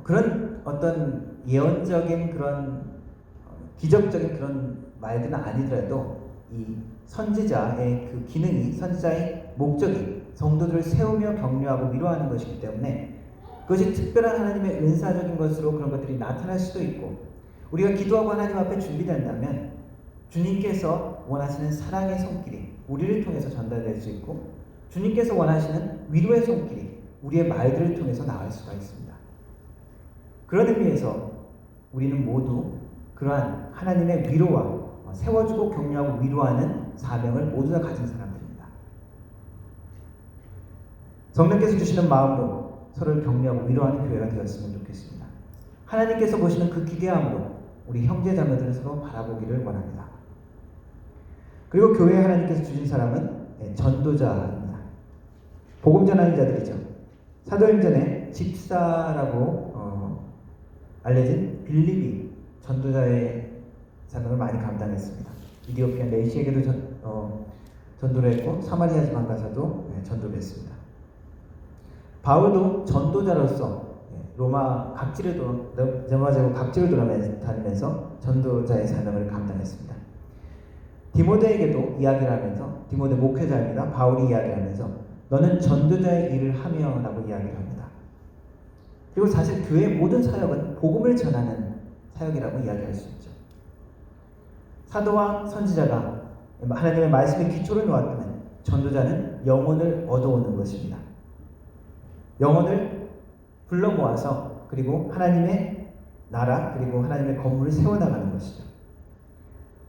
그런 어떤 예언적인 그런 기적적인 그런 말들은 아니더라도 이 선지자의 그 기능이 선지자의 목적이 성도들을 세우며 격려하고 위로하는 것이기 때문에 그것이 특별한 하나님의 은사적인 것으로 그런 것들이 나타날 수도 있고 우리가 기도하고 하나님 앞에 준비된다면 주님께서 원하시는 사랑의 손길이 우리를 통해서 전달될 수 있고 주님께서 원하시는 위로의 손길이 우리의 말들을 통해서 나올 수가 있습니다. 그런 의미에서 우리는 모두 그러한 하나님의 위로와 세워주고 격려하고 위로하는 사명을 모두 다 가진 사람들입니다. 성령께서 주시는 마음으로 서로를 격려하고 위로하는 교회가 되었으면 좋겠습니다. 하나님께서 보시는 그 기대함으로 우리 형제자매들을 서로 바라보기를 원합니다. 그리고 교회에 하나님께서 주신 사람은 전도자입니다. 복음 전하는 자들이죠. 사도행전에 집사라고 알려진 빌립이 전도자의 사명을 많이 감당했습니다. 이디오피아 네이시에게도 전도를 했고 사마리아 지방 가서도 전도를 했습니다. 바울도 전도자로서 로마 각지를 돌아다니면서 전도자의 사명을 감당했습니다. 디모데에게도 이야기를 하면서 디모데 목회자입니다. 바울이 이야기하면서 너는 전도자의 일을 하며 라고 이야기를 합니다. 그리고 사실 교회의 모든 사역은 복음을 전하는 사역이라고 이야기할 수 있죠. 사도와 선지자가 하나님의 말씀의 기초를 놓았다면 전도자는 영혼을 얻어오는 것입니다. 영혼을 불러 모아서 그리고 하나님의 나라 그리고 하나님의 건물을 세워나가는 것이죠.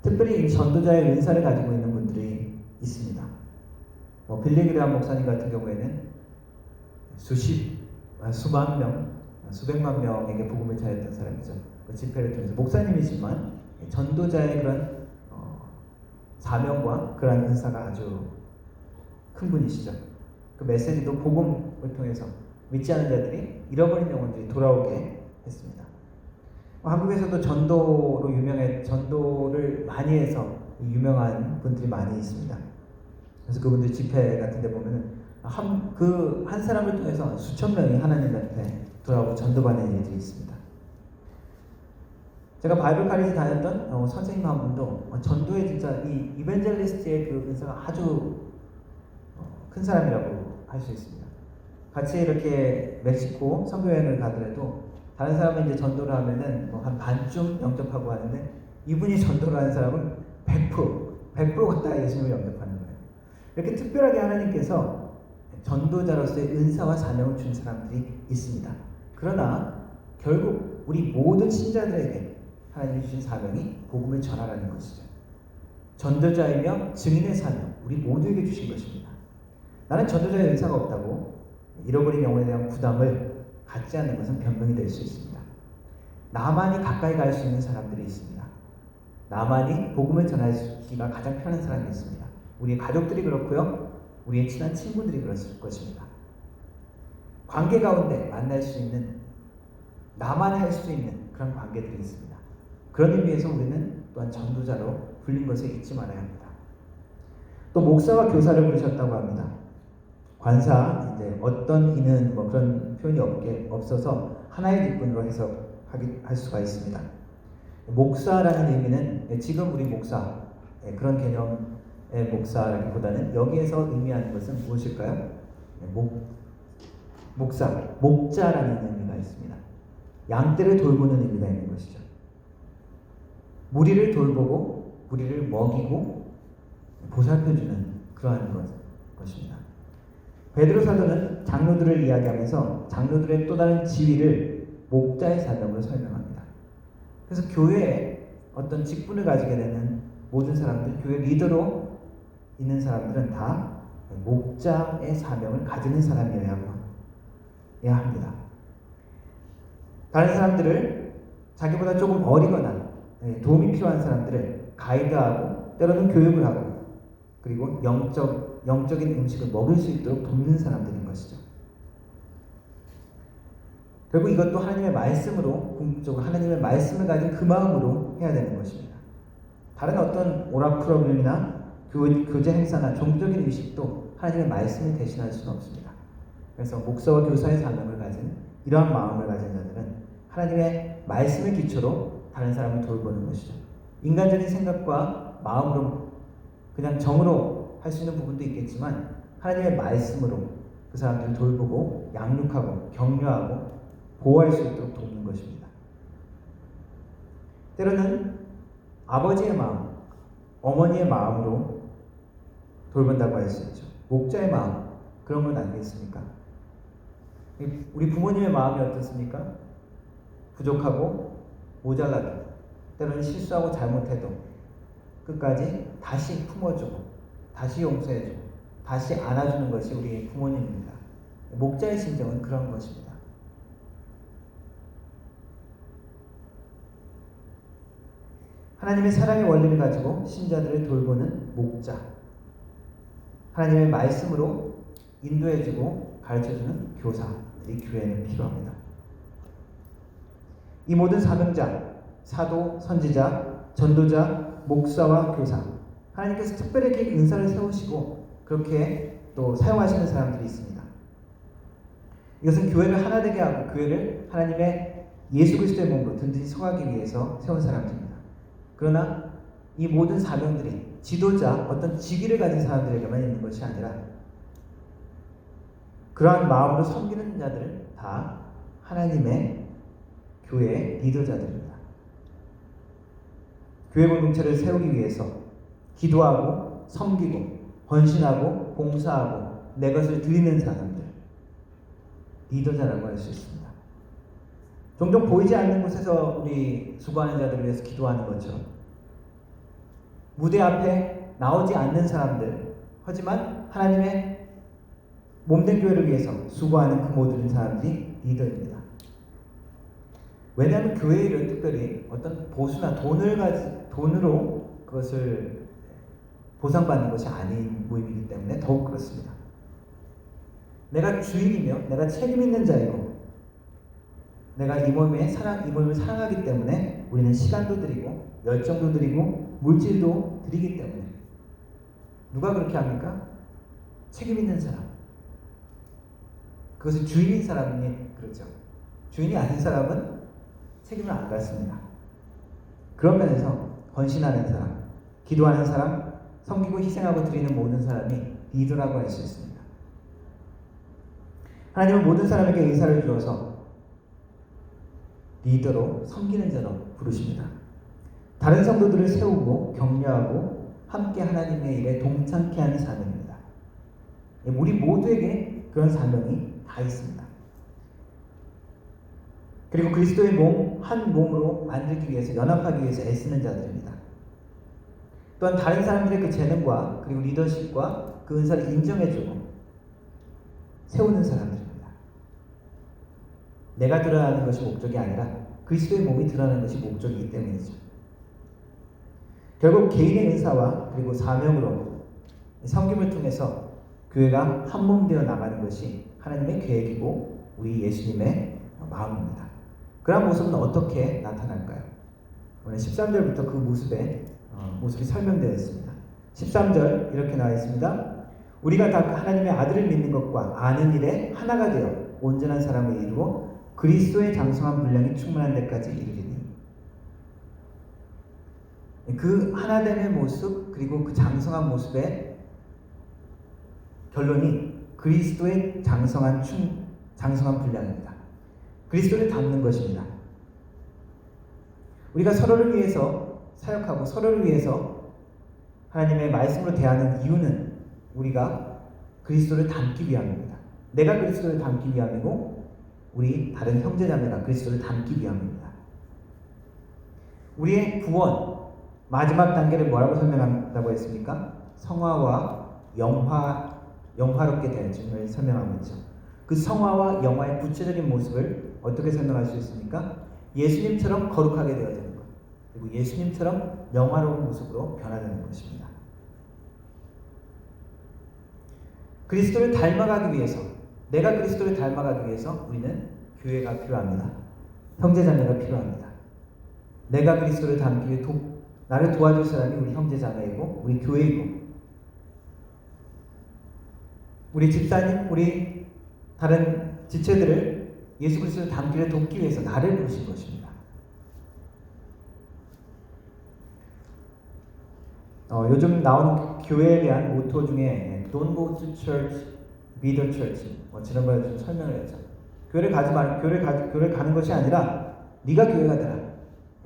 특별히 이 전도자의 은사를 가지고 있는 분들이 있습니다. 빌리그레암 목사님 같은 경우에는 수만 명, 수백만 명에게 복음을 전했던 사람이죠. 그 집회를 통해서 목사님이지만 전도자의 그런 사명과 그런 은사가 아주 큰 분이시죠. 그 메시지도 복음을 통해서 믿지 않은 자들이 잃어버린 영혼들이 돌아오게 했습니다. 한국에서도 전도를 많이 해서 유명한 분들이 많이 있습니다. 그래서 그분들 집회 같은 데 보면은 한 사람을 통해서 수천 명이 하나님한테 돌아오고 전도받는 일들이 있습니다. 제가 바이블 카리지 다녔던 선생님 한 분도 전도에 진짜 이 이벤젤리스트의 그 은사가 아주 큰 사람이라고 할 수 있습니다. 같이 이렇게 멕시코 선교여행을 가더라도 다른 사람은 이제 전도를 하면은 한 반쯤 영접하고 하는데 이분이 전도를 하는 사람은 100%가 다 예수님을 영접하는 거예요. 이렇게 특별하게 하나님께서 전도자로서의 은사와 사명을 준 사람들이 있습니다. 그러나 결국 우리 모든 신자들에게 하나님이 주신 사명이 복음을 전하라는 것이죠. 전도자이며 증인의 사명, 우리 모두에게 주신 것입니다. 나는 전도자의 은사가 없다고 잃어버린 영혼에 대한 부담을 갖지 않는 것은 변명이 될 수 있습니다. 나만이 가까이 갈 수 있는 사람들이 있습니다. 나만이 복음을 전하기가 가장 편한 사람이 있습니다. 우리의 가족들이 그렇고요. 우리의 친한 친구들이 그렇을 것입니다. 관계 가운데 만날 수 있는 나만 할 수 있는 그런 관계들이 있습니다. 그런 의미에서 우리는 또한 전도자로 불린 것을 잊지 말아야 합니다. 또 목사와 교사를 부르셨다고 합니다. 관사, 이제 어떤 이는 그런 표현이 없어서 하나의 뒷분으로 해석할 수가 있습니다. 목사라는 의미는 지금 우리 목사, 그런 개념의 목사라기보다는 여기에서 의미하는 것은 무엇일까요? 목사, 목자라는 의미가 있습니다. 양떼를 돌보는 의미가 있는 것이죠. 무리를 돌보고 무리를 먹이고 보살펴주는 그러한 것입니다. 베드로 사도는 장로들을 이야기하면서 장로들의 또 다른 지위를 목자의 사명으로 설명합니다. 그래서 교회에 어떤 직분을 가지게 되는 모든 사람들, 교회 리더로 있는 사람들은 다 목자의 사명을 가지는 사람이어야 합니다. 다른 사람들을 자기보다 조금 어리거나 도움이 필요한 사람들을 가이드하고 때로는 교육을 하고 그리고 영적인 음식을 먹을 수 있도록 돕는 사람들인 것이죠. 결국 이것도 하나님의 말씀으로 궁극적으로 하나님의 말씀을 가진 그 마음으로 해야 되는 것입니다. 다른 어떤 오락 프로그램이나 교제 행사나 종교적인 의식도 하나님의 말씀을 대신할 수는 없습니다. 그래서 목사와 교사의 사명을 가진 이러한 마음을 가진 자들은 하나님의 말씀을 기초로 다른 사람을 돌보는 것이죠. 인간적인 생각과 마음으로 그냥 정으로 할 수 있는 부분도 있겠지만 하나님의 말씀으로 그 사람들을 돌보고 양육하고 격려하고 보호할 수 있도록 돕는 것입니다. 때로는 아버지의 마음, 어머니의 마음으로 돌본다고 할 수 있죠. 목자의 마음, 그런 건 아니겠습니까? 우리 부모님의 마음이 어떻습니까? 부족하고 모자라도 때로는 실수하고 잘못해도 끝까지 다시 품어주고 다시 용서해주고 다시 안아주는 것이 우리 부모님입니다. 목자의 심정은 그런 것입니다. 하나님의 사랑의 원리를 가지고 신자들을 돌보는 목자, 하나님의 말씀으로 인도해주고 가르쳐주는 교사들이 교회에는 필요합니다. 이 모든 사명자, 사도, 선지자, 전도자, 목사와 교사, 하나님께서 특별히 이렇게 은사를 세우시고 그렇게 또 사용하시는 사람들이 있습니다. 이것은 교회를 하나 되게 하고 교회를 하나님의 예수 그리스도의 몸으로 든든히 서가기 위해서 세운 사람들입니다. 그러나 이 모든 사명들이 지도자, 어떤 직위를 가진 사람들에게만 있는 것이 아니라 그러한 마음으로 섬기는 자들은 다 하나님의 교회의 리더자들입니다. 교회 공동체를 세우기 위해서 기도하고 섬기고 헌신하고 봉사하고 내 것을 드리는 사람들, 리더자라고 할 수 있습니다. 종종 보이지 않는 곳에서 우리 수고하는 자들을 위해서 기도하는 것처럼 무대 앞에 나오지 않는 사람들, 하지만 하나님의 몸된 교회를 위해서 수고하는 그 모든 사람들이 리더입니다. 왜냐하면 교회 일은 특별히 어떤 보수나 돈으로 그것을 보상받는 것이 아닌 모임이기 때문에 더욱 그렇습니다. 내가 주인이며 내가 책임 있는 자이고 내가 이 몸을 사랑하기 때문에 우리는 시간도 드리고 열정도 드리고 물질도 드리기 때문에 누가 그렇게 합니까? 책임 있는 사람. 그것은 주인인 사람이 그렇죠. 주인이 아닌 사람은 책임을 안 갖습니다. 그런 면에서 헌신하는 사람, 기도하는 사람, 섬기고 희생하고 드리는 모든 사람이 리더라고 할 수 있습니다. 하나님은 모든 사람에게 은사를 주어서 리더로 섬기는 자로 부르십니다. 다른 성도들을 세우고 격려하고 함께 하나님의 일에 동참케 하는 사명입니다. 우리 모두에게 그런 사명이 다 있습니다. 그리고 그리스도의 몸, 한 몸으로 만들기 위해서 연합하기 위해서 애쓰는 자들입니다. 또한 다른 사람들의 그 재능과 그리고 리더십과 그 은사를 인정해주고 세우는 사람들입니다. 내가 드러나는 것이 목적이 아니라 그리스도의 몸이 드러나는 것이 목적이기 때문이죠. 결국 개인의 은사와 그리고 사명으로 섬김을 통해서 교회가 한 몸 되어 나가는 것이 하나님의 계획이고 우리 예수님의 마음입니다. 그런 모습은 어떻게 나타날까요? 오늘 13절부터 그 모습이 설명되어 있습니다. 13절 이렇게 나와 있습니다. 우리가 다 하나님의 아들을 믿는 것과 아는 일에 하나가 되어 온전한 사람을 이루어 그리스도의 장성한 분량이 충만한 데까지 이르리니. 그 하나됨의 모습 그리고 그 장성한 모습의 결론이 그리스도의 장성한 분량입니다. 그리스도를 닮는 것입니다. 우리가 서로를 위해서 사역하고 서로를 위해서 하나님의 말씀으로 대하는 이유는 우리가 그리스도를 닮기 위함입니다. 내가 그리스도를 닮기 위함이고 우리 다른 형제자매가 그리스도를 닮기 위함입니다. 우리의 구원 마지막 단계를 뭐라고 설명한다고 했습니까? 성화와 영화롭게 되어짐을 설명하고 있죠. 그 성화와 영화의 구체적인 모습을 어떻게 설명할 수 있습니까? 예수님처럼 거룩하게 되어지는 것, 그리고 예수님처럼 영화로운 모습으로 변화되는 것입니다. 그리스도를 닮아가기 위해서, 내가 그리스도를 닮아가기 위해서 우리는 교회가 필요합니다. 형제자매가 필요합니다. 내가 그리스도를 닮기 위해 나를 도와줄 사람이 우리 형제자매이고 우리 교회이고, 우리 집사님, 우리 다른 지체들을 예수 그리스도를 닮기를 돕기 위해서 나를 부르신 것입니다. 요즘 나온 교회에 대한 모토 중에 Don't go to church, be the church. 지난번에 좀 설명을 했죠. 교회를 가는 것이 아니라 네가 교회가 되라.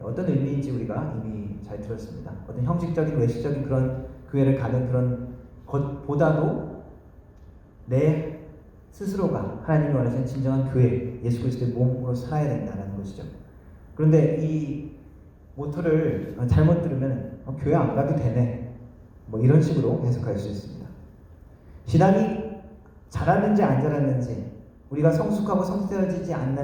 어떤 의미인지 우리가 이미 잘 들었습니다. 어떤 형식적인 외식적인 그런 교회를 가는 그런 것보다도 내 스스로가 하나님이 원하시는 진정한 교회, 예수 그리스도의 몸으로 살아야 된다는 것이죠. 그런데 이 모토를 잘못 들으면 교회 안 가도 되네, 이런 식으로 해석할 수 있습니다. 신앙이 잘하는지 안 잘하는지, 우리가 성숙하고 성숙되었는지 안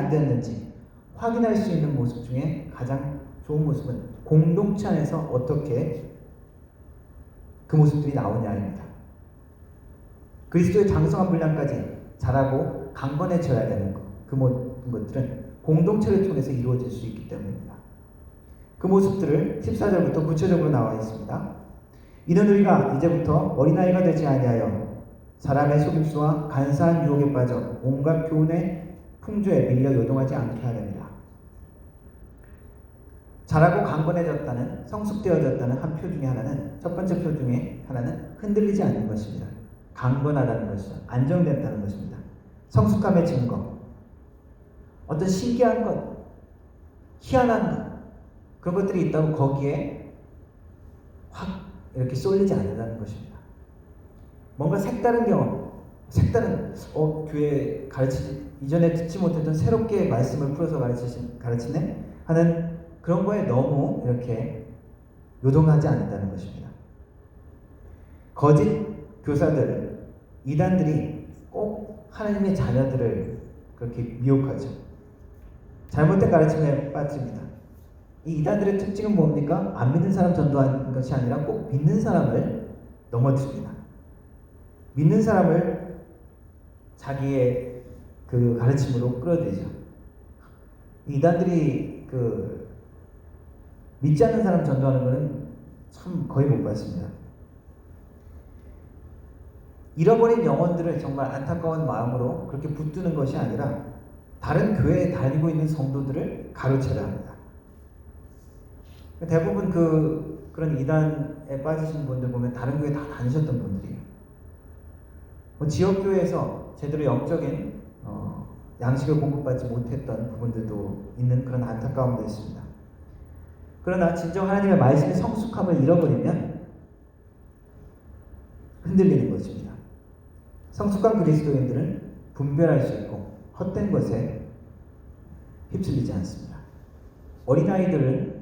되었는지 확인할 수 있는 모습 중에 가장 좋은 모습은 공동체 안에서 어떻게 그 모습들이 나오냐입니다. 그리스도의 장성한 분량까지 자라고 강건해져야 되는 것, 그 모든 것들은 공동체를 통해서 이루어질 수 있기 때문입니다. 그 모습들을 14절부터 구체적으로 나와 있습니다. 이는 우리가 이제부터 어린아이가 되지 아니하여 사람의 속임수와 간사한 유혹에 빠져 온갖 교훈의 풍조에 밀려 요동하지 않게 하렵니다. 자라고 강건해졌다는, 성숙되어졌다는 한 표 중에 하나는, 첫 번째 표 중에 하나는 흔들리지 않는 것입니다. 강건하다는 것이죠. 안정됐다는 것입니다. 성숙함의 증거, 어떤 신기한 것, 희한한 것, 그런 것들이 있다고 거기에 확 이렇게 쏠리지 않는다는 것입니다. 뭔가 색다른 경험, 교회 이전에 듣지 못했던 새롭게 말씀을 풀어서 가르치네 하는 그런 거에 너무 이렇게 요동하지 않는다는 것입니다. 거짓 교사들, 이단들이 꼭 하나님의 자녀들을 그렇게 미혹하죠. 잘못된 가르침에 빠집니다. 이 이단들의 특징은 뭡니까? 안 믿는 사람 전도하는 것이 아니라 꼭 믿는 사람을 넘어뜨립니다. 믿는 사람을 자기의 그 가르침으로 끌어들이죠. 이단들이 믿지 않는 사람 전도하는 것은 참 거의 못 봤습니다. 잃어버린 영혼들을 정말 안타까운 마음으로 그렇게 붙드는 것이 아니라 다른 교회에 다니고 있는 성도들을 가로채려 합니다. 대부분 그런 이단에 빠지신 분들 보면 다른 교회 다 다니셨던 분들이에요. 지역교회에서 제대로 영적인 양식을 공급받지 못했던 부분들도 있는 그런 안타까움도 있습니다. 그러나 진정 하나님의 말씀의 성숙함을 잃어버리면 흔들리는 것입니다. 성숙한 그리스도인들은 분별할 수 있고 헛된 것에 휩쓸리지 않습니다. 어린아이들은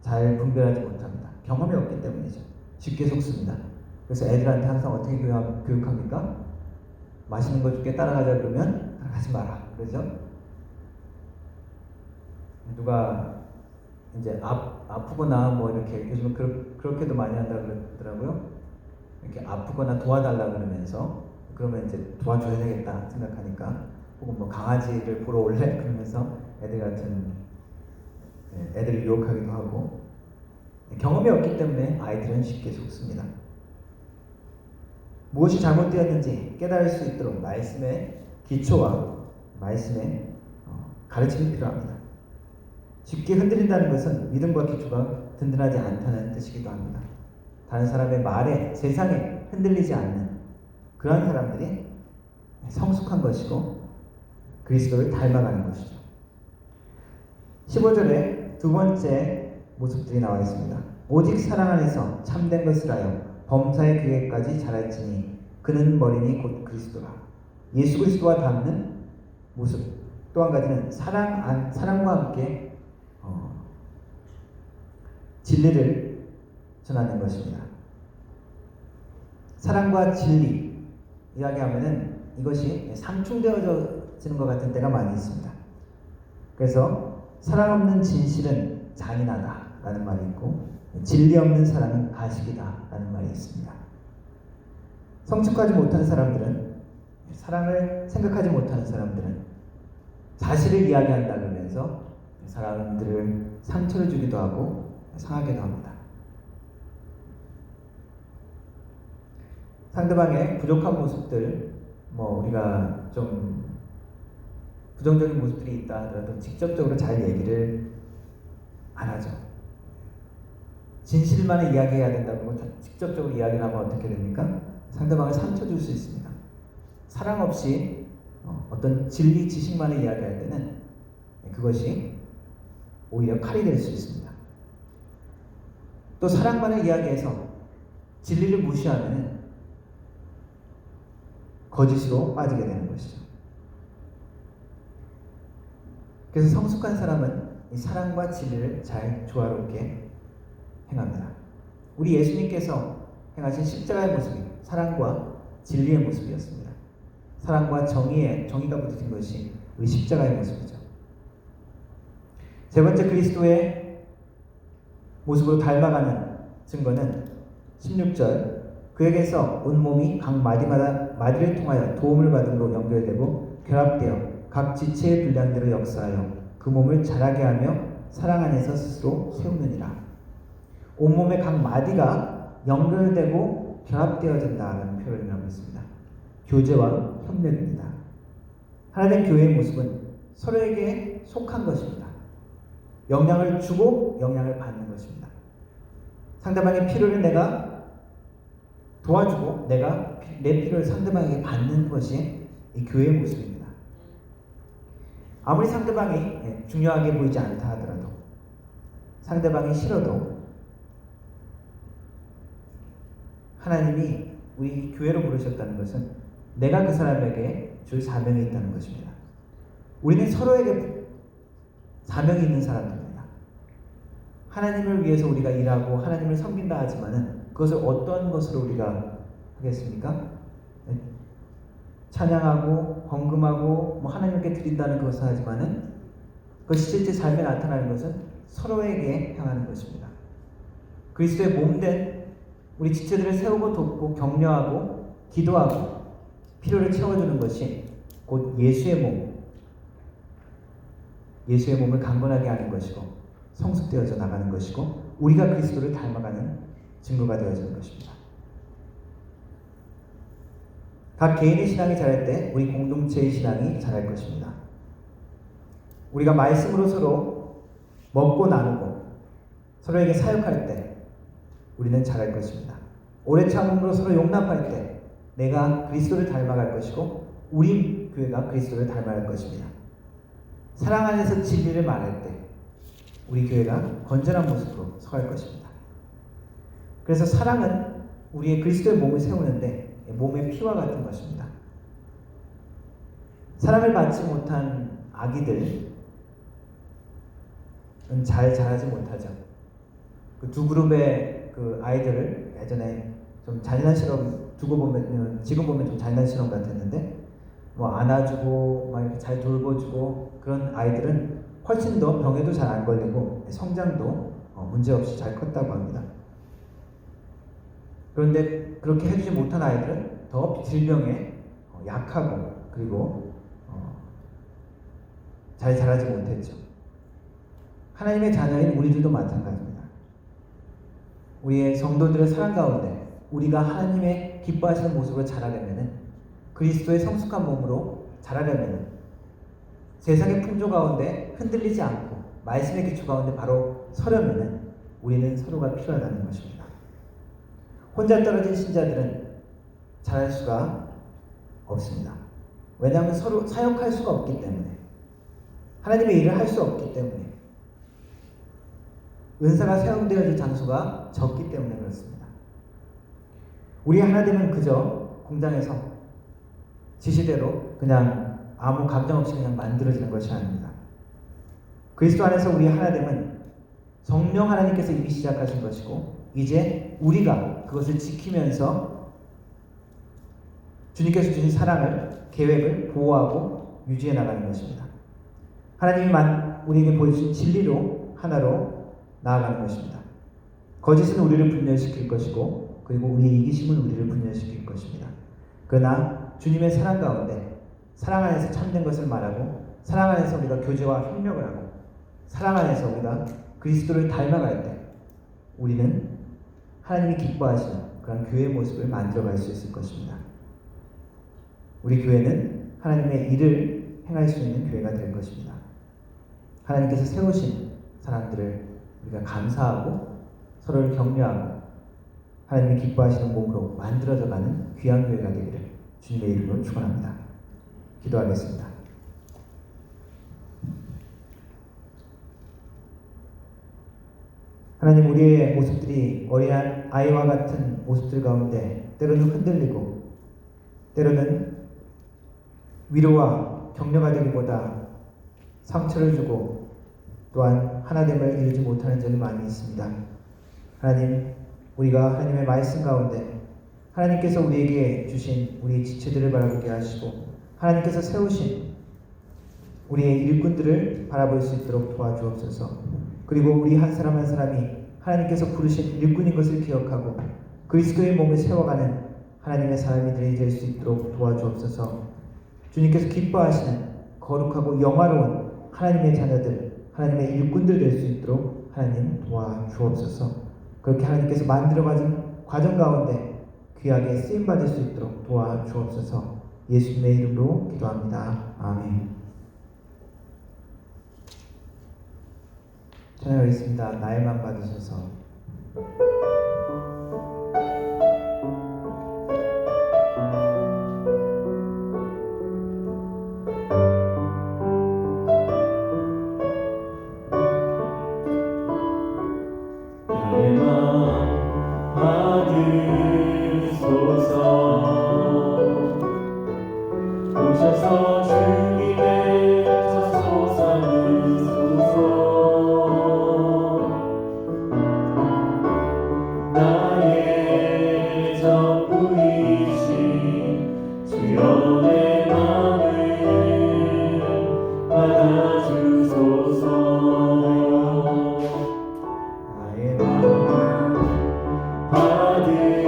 잘 분별하지 못합니다. 경험이 없기 때문이죠. 쉽게 속습니다. 그래서 애들한테 항상 어떻게 교육합니까? 맛있는 거 줄게 따라가자 그러면 따라가지 마라 그러죠. 누가 이제 아프거나 이렇게 요즘은 그렇게도 많이 한다 그러더라고요. 이렇게 아프거나 도와달라 그러면서 그러면 이제 도와줘야 되겠다 생각하니까, 혹은 강아지를 보러 올래 그러면서 애들을 유혹하기도 하고, 경험이 없기 때문에 아이들은 쉽게 속습니다. 무엇이 잘못되었는지 깨달을 수 있도록 말씀의 기초와 말씀의 가르침이 필요합니다. 쉽게 흔들린다는 것은 믿음과 기초가 든든하지 않다는 뜻이기도 합니다. 다른 사람의 말에, 세상에 흔들리지 않는 그러한 사람들이 성숙한 것이고 그리스도를 닮아가는 것이죠. 15절에 두 번째 모습들이 나와 있습니다. 오직 사랑 안에서 참된 것을 하여 범사의 교회까지 자랄지니 그는 머리니 곧 그리스도라. 예수 그리스도와 닮는 모습. 또 한 가지는 사랑과 함께 진리를 전하는 것입니다. 사랑과 진리 이야기하면은 이것이 상충되어지는 것 같은 때가 많이 있습니다. 그래서 사랑 없는 진실은 잔인하다라는 말이 있고 진리 없는 사랑은 가식이다라는 말이 있습니다. 성숙하지 못한 사람들은 사랑을 생각하지 못하는 사람들은 사실을 이야기한다 그러면서 사람들을 상처를 주기도 하고 상하기도 합니다. 상대방의 부족한 모습들, 우리가 좀 부정적인 모습들이 있다 하더라도 직접적으로 잘 얘기를 안 하죠. 진실만을 이야기해야 된다고 직접적으로 이야기를 하면 어떻게 됩니까? 상대방을 상처 줄 수 있습니다. 사랑 없이 어떤 진리 지식만을 이야기할 때는 그것이 오히려 칼이 될 수 있습니다. 또 사랑만을 이야기해서 진리를 무시하면 거짓으로 빠지게 되는 것이죠. 그래서 성숙한 사람은 이 사랑과 진리를 잘 조화롭게 행합니다. 우리 예수님께서 행하신 십자가의 모습이 사랑과 진리의 모습이었습니다. 사랑과 정의가 붙으신 것이 우리 십자가의 모습이죠. 세 번째 그리스도의 모습으로 닮아가는 증거는 16절 그에게서 온몸이 각 마디를 통하여 도움을 받음으로 연결되고 결합되어 각 지체의 분량대로 역사하여 그 몸을 자라게 하며 사랑 안에서 스스로 세우느니라. 온몸의 각 마디가 연결되고 결합되어진다는 표현을 하고 있습니다. 교제와 협력입니다. 하나된 교회의 모습은 서로에게 속한 것입니다. 영향을 주고 영향을 받는 것입니다. 상대방의 필요를 내가 도와주고 내가 내 필요를 상대방에게 받는 것이 이 교회의 모습입니다. 아무리 상대방이 중요하게 보이지 않다 하더라도 상대방이 싫어도 하나님이 우리 교회로 부르셨다는 것은 내가 그 사람에게 줄 사명이 있다는 것입니다. 우리는 서로에게 사명이 있는 사람들입니다. 하나님을 위해서 우리가 일하고 하나님을 섬긴다 하지만은 그것을 어떤 것으로 우리가 하겠습니까? 찬양하고 헌금하고 하나님께 드린다는 것을 하지만은 그것이 실제 삶에 나타나는 것은 서로에게 향하는 것입니다. 그리스도의 몸된 우리 지체들을 세우고 돕고 격려하고 기도하고 필요를 채워주는 것이 곧 예수의 몸을 강건하게 하는 것이고 성숙되어져 나가는 것이고 우리가 그리스도를 닮아가는 증거가 되어지는 것입니다. 각 개인의 신앙이 자랄 때 우리 공동체의 신앙이 자랄 것입니다. 우리가 말씀으로 서로 먹고 나누고 서로에게 사역할 때 우리는 자랄 것입니다. 오래 참음으로 서로 용납할 때 내가 그리스도를 닮아갈 것이고 우리 교회가 그리스도를 닮아갈 것입니다. 사랑 안에서 진리를 말할 때 우리 교회가 건전한 모습으로 서갈 것입니다. 그래서 사랑은 우리의 그리스도의 몸을 세우는데 몸의 피와 같은 것입니다. 사랑을 받지 못한 아기들은 잘 자라지 못하죠. 그 두 그룹의 그 아이들을 예전에 좀 잔인한 실험 두고 보면 지금 보면 좀 잔인한 실험 같았는데 안아주고 막 이렇게 잘 돌보주고 그런 아이들은 훨씬 더 병에도 잘 안 걸리고 성장도 문제 없이 잘 컸다고 합니다. 그런데 그렇게 해주지 못한 아이들은 더 질병에 약하고 그리고 잘 자라지 못했죠. 하나님의 자녀인 우리들도 마찬가지입니다. 우리의 성도들의 사랑 가운데 우리가 하나님의 기뻐하시는 모습으로 자라려면 그리스도의 성숙한 몸으로 자라려면 세상의 풍조 가운데 흔들리지 않고 말씀의 기초 가운데 바로 서려면 우리는 서로가 필요하다는 것입니다. 혼자 떨어진 신자들은 자랄 수가 없습니다. 왜냐하면 서로 사역할 수가 없기 때문에 하나님의 일을 할 수 없기 때문에 은사가 사용되어질 장소가 적기 때문에 그렇습니다. 우리 하나님은 그저 공장에서 지시대로 그냥 아무 감정 없이 그냥 만들어지는 것이 아닙니다. 그리스도 안에서 우리 하나됨은 성령 하나님께서 이미 시작하신 것이고 이제 우리가 그것을 지키면서 주님께서 주신 사랑을, 계획을 보호하고 유지해 나가는 것입니다. 하나님이 우리에게 보여주신 진리로 하나로 나아가는 것입니다. 거짓은 우리를 분열시킬 것이고 그리고 우리의 이기심은 우리를 분열시킬 것입니다. 그러나 주님의 사랑 가운데 사랑 안에서 참된 것을 말하고 사랑 안에서 우리가 교제와 협력을 하고 사랑 안에서 우리가 그리스도를 닮아갈 때 우리는 하나님이 기뻐하시는 그런 교회의 모습을 만들어갈 수 있을 것입니다. 우리 교회는 하나님의 일을 행할 수 있는 교회가 될 것입니다. 하나님께서 세우신 사람들을 우리가 감사하고 서로를 격려하고 하나님이 기뻐하시는 몸으로 만들어져가는 귀한 교회가 되기를 주님의 이름으로 축원합니다. 기도하겠습니다. 하나님, 우리의 모습들이 어린 아이와 같은 모습들 가운데 때로는 흔들리고 때로는 위로와 격려가 되기보다 상처를 주고 또한 하나됨을 이루지 못하는 적이 많이 있습니다. 하나님, 우리가 하나님의 말씀 가운데 하나님께서 우리에게 주신 우리의 지체들을 바라보게 하시고 하나님께서 세우신 우리의 일꾼들을 바라볼 수 있도록 도와주옵소서. 그리고 우리 한 사람 한 사람이 하나님께서 부르신 일꾼인 것을 기억하고 그리스도의 몸을 세워가는 하나님의 사람들이 될 수 있도록 도와주옵소서. 주님께서 기뻐하시는 거룩하고 영화로운 하나님의 자녀들, 하나님의 일꾼들 될 수 있도록 하나님 도와주옵소서. 그렇게 하나님께서 만들어가신 과정 가운데 귀하게 쓰임받을 수 있도록 도와주옵소서. 예수님의 이름으로 기도합니다. 아멘. 찬양하겠습니다. 나의만 받으셔서. 오셔서 주님의 젖소 삼으소서. 나의 전부이신 주여 내 맘을 받아주소서. 나의 마음 받으소서.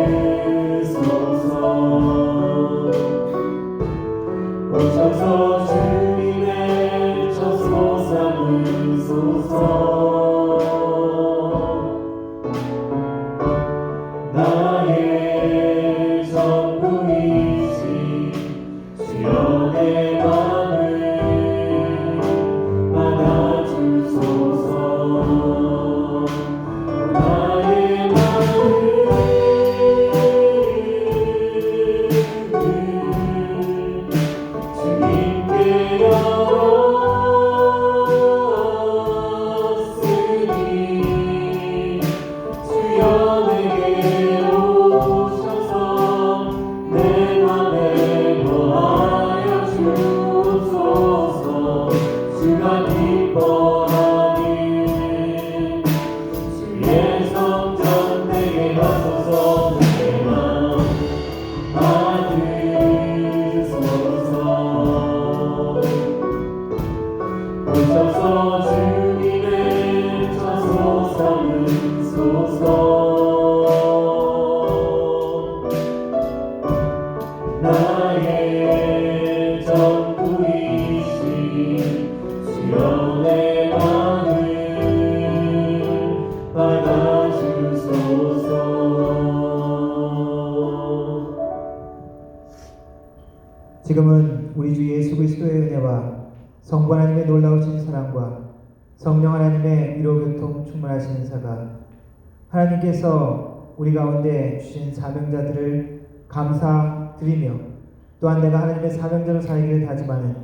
오셔서 주님의 젖소 삼으소서. 나의 전부이신 주여 내 맘을 받아주소서. 나의 주님께 열었으니 주여 내게 오셔서 내 맘에 거하여 주옵소서. 주가 기뻐하니 주의 성전 내게 가소서. 내 마음 받으소서. 오셔서 주님의 젖소 삼으소서. 나의 전부이신 주여 내 마음을 받아주소서. 지금은 우리 주 예수 그리스도의 은혜와 성부 하나님의 놀라우신 사랑과 성령 하나님의 위로 교통 충만하신 은사가 하나님께서 우리 가운데 주신 사명자들을 감사드리며 또한 내가 하나님의 사명자로 살기를 다짐하는,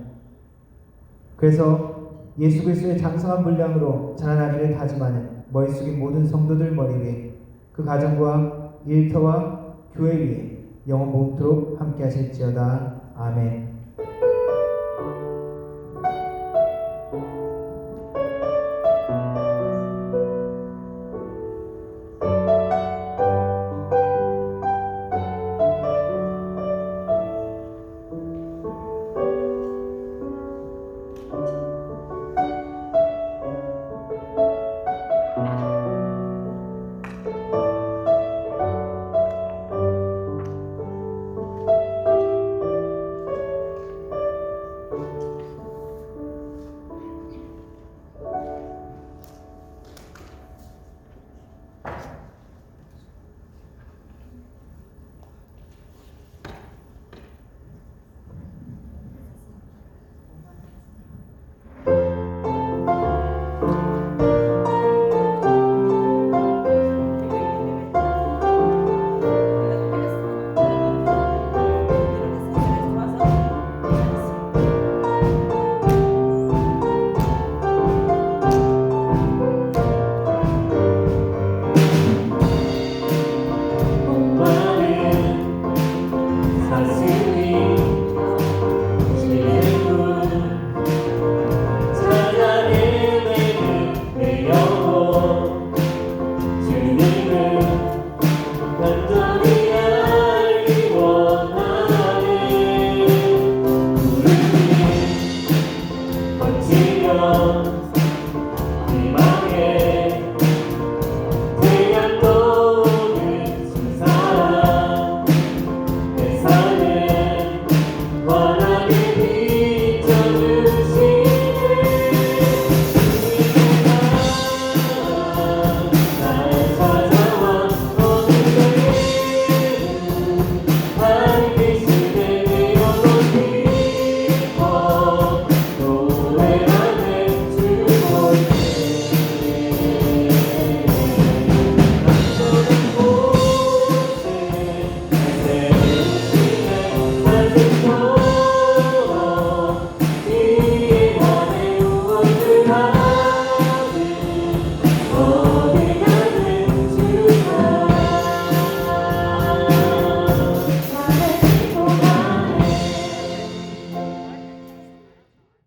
그래서 예수 그리스도의 장성한 분량으로 자라나기를 다짐하는 머리 숙인 모든 성도들 머리 위에, 그 가정과 일터와 교회 위에 영원 모토록 함께 하실지어다. 아멘.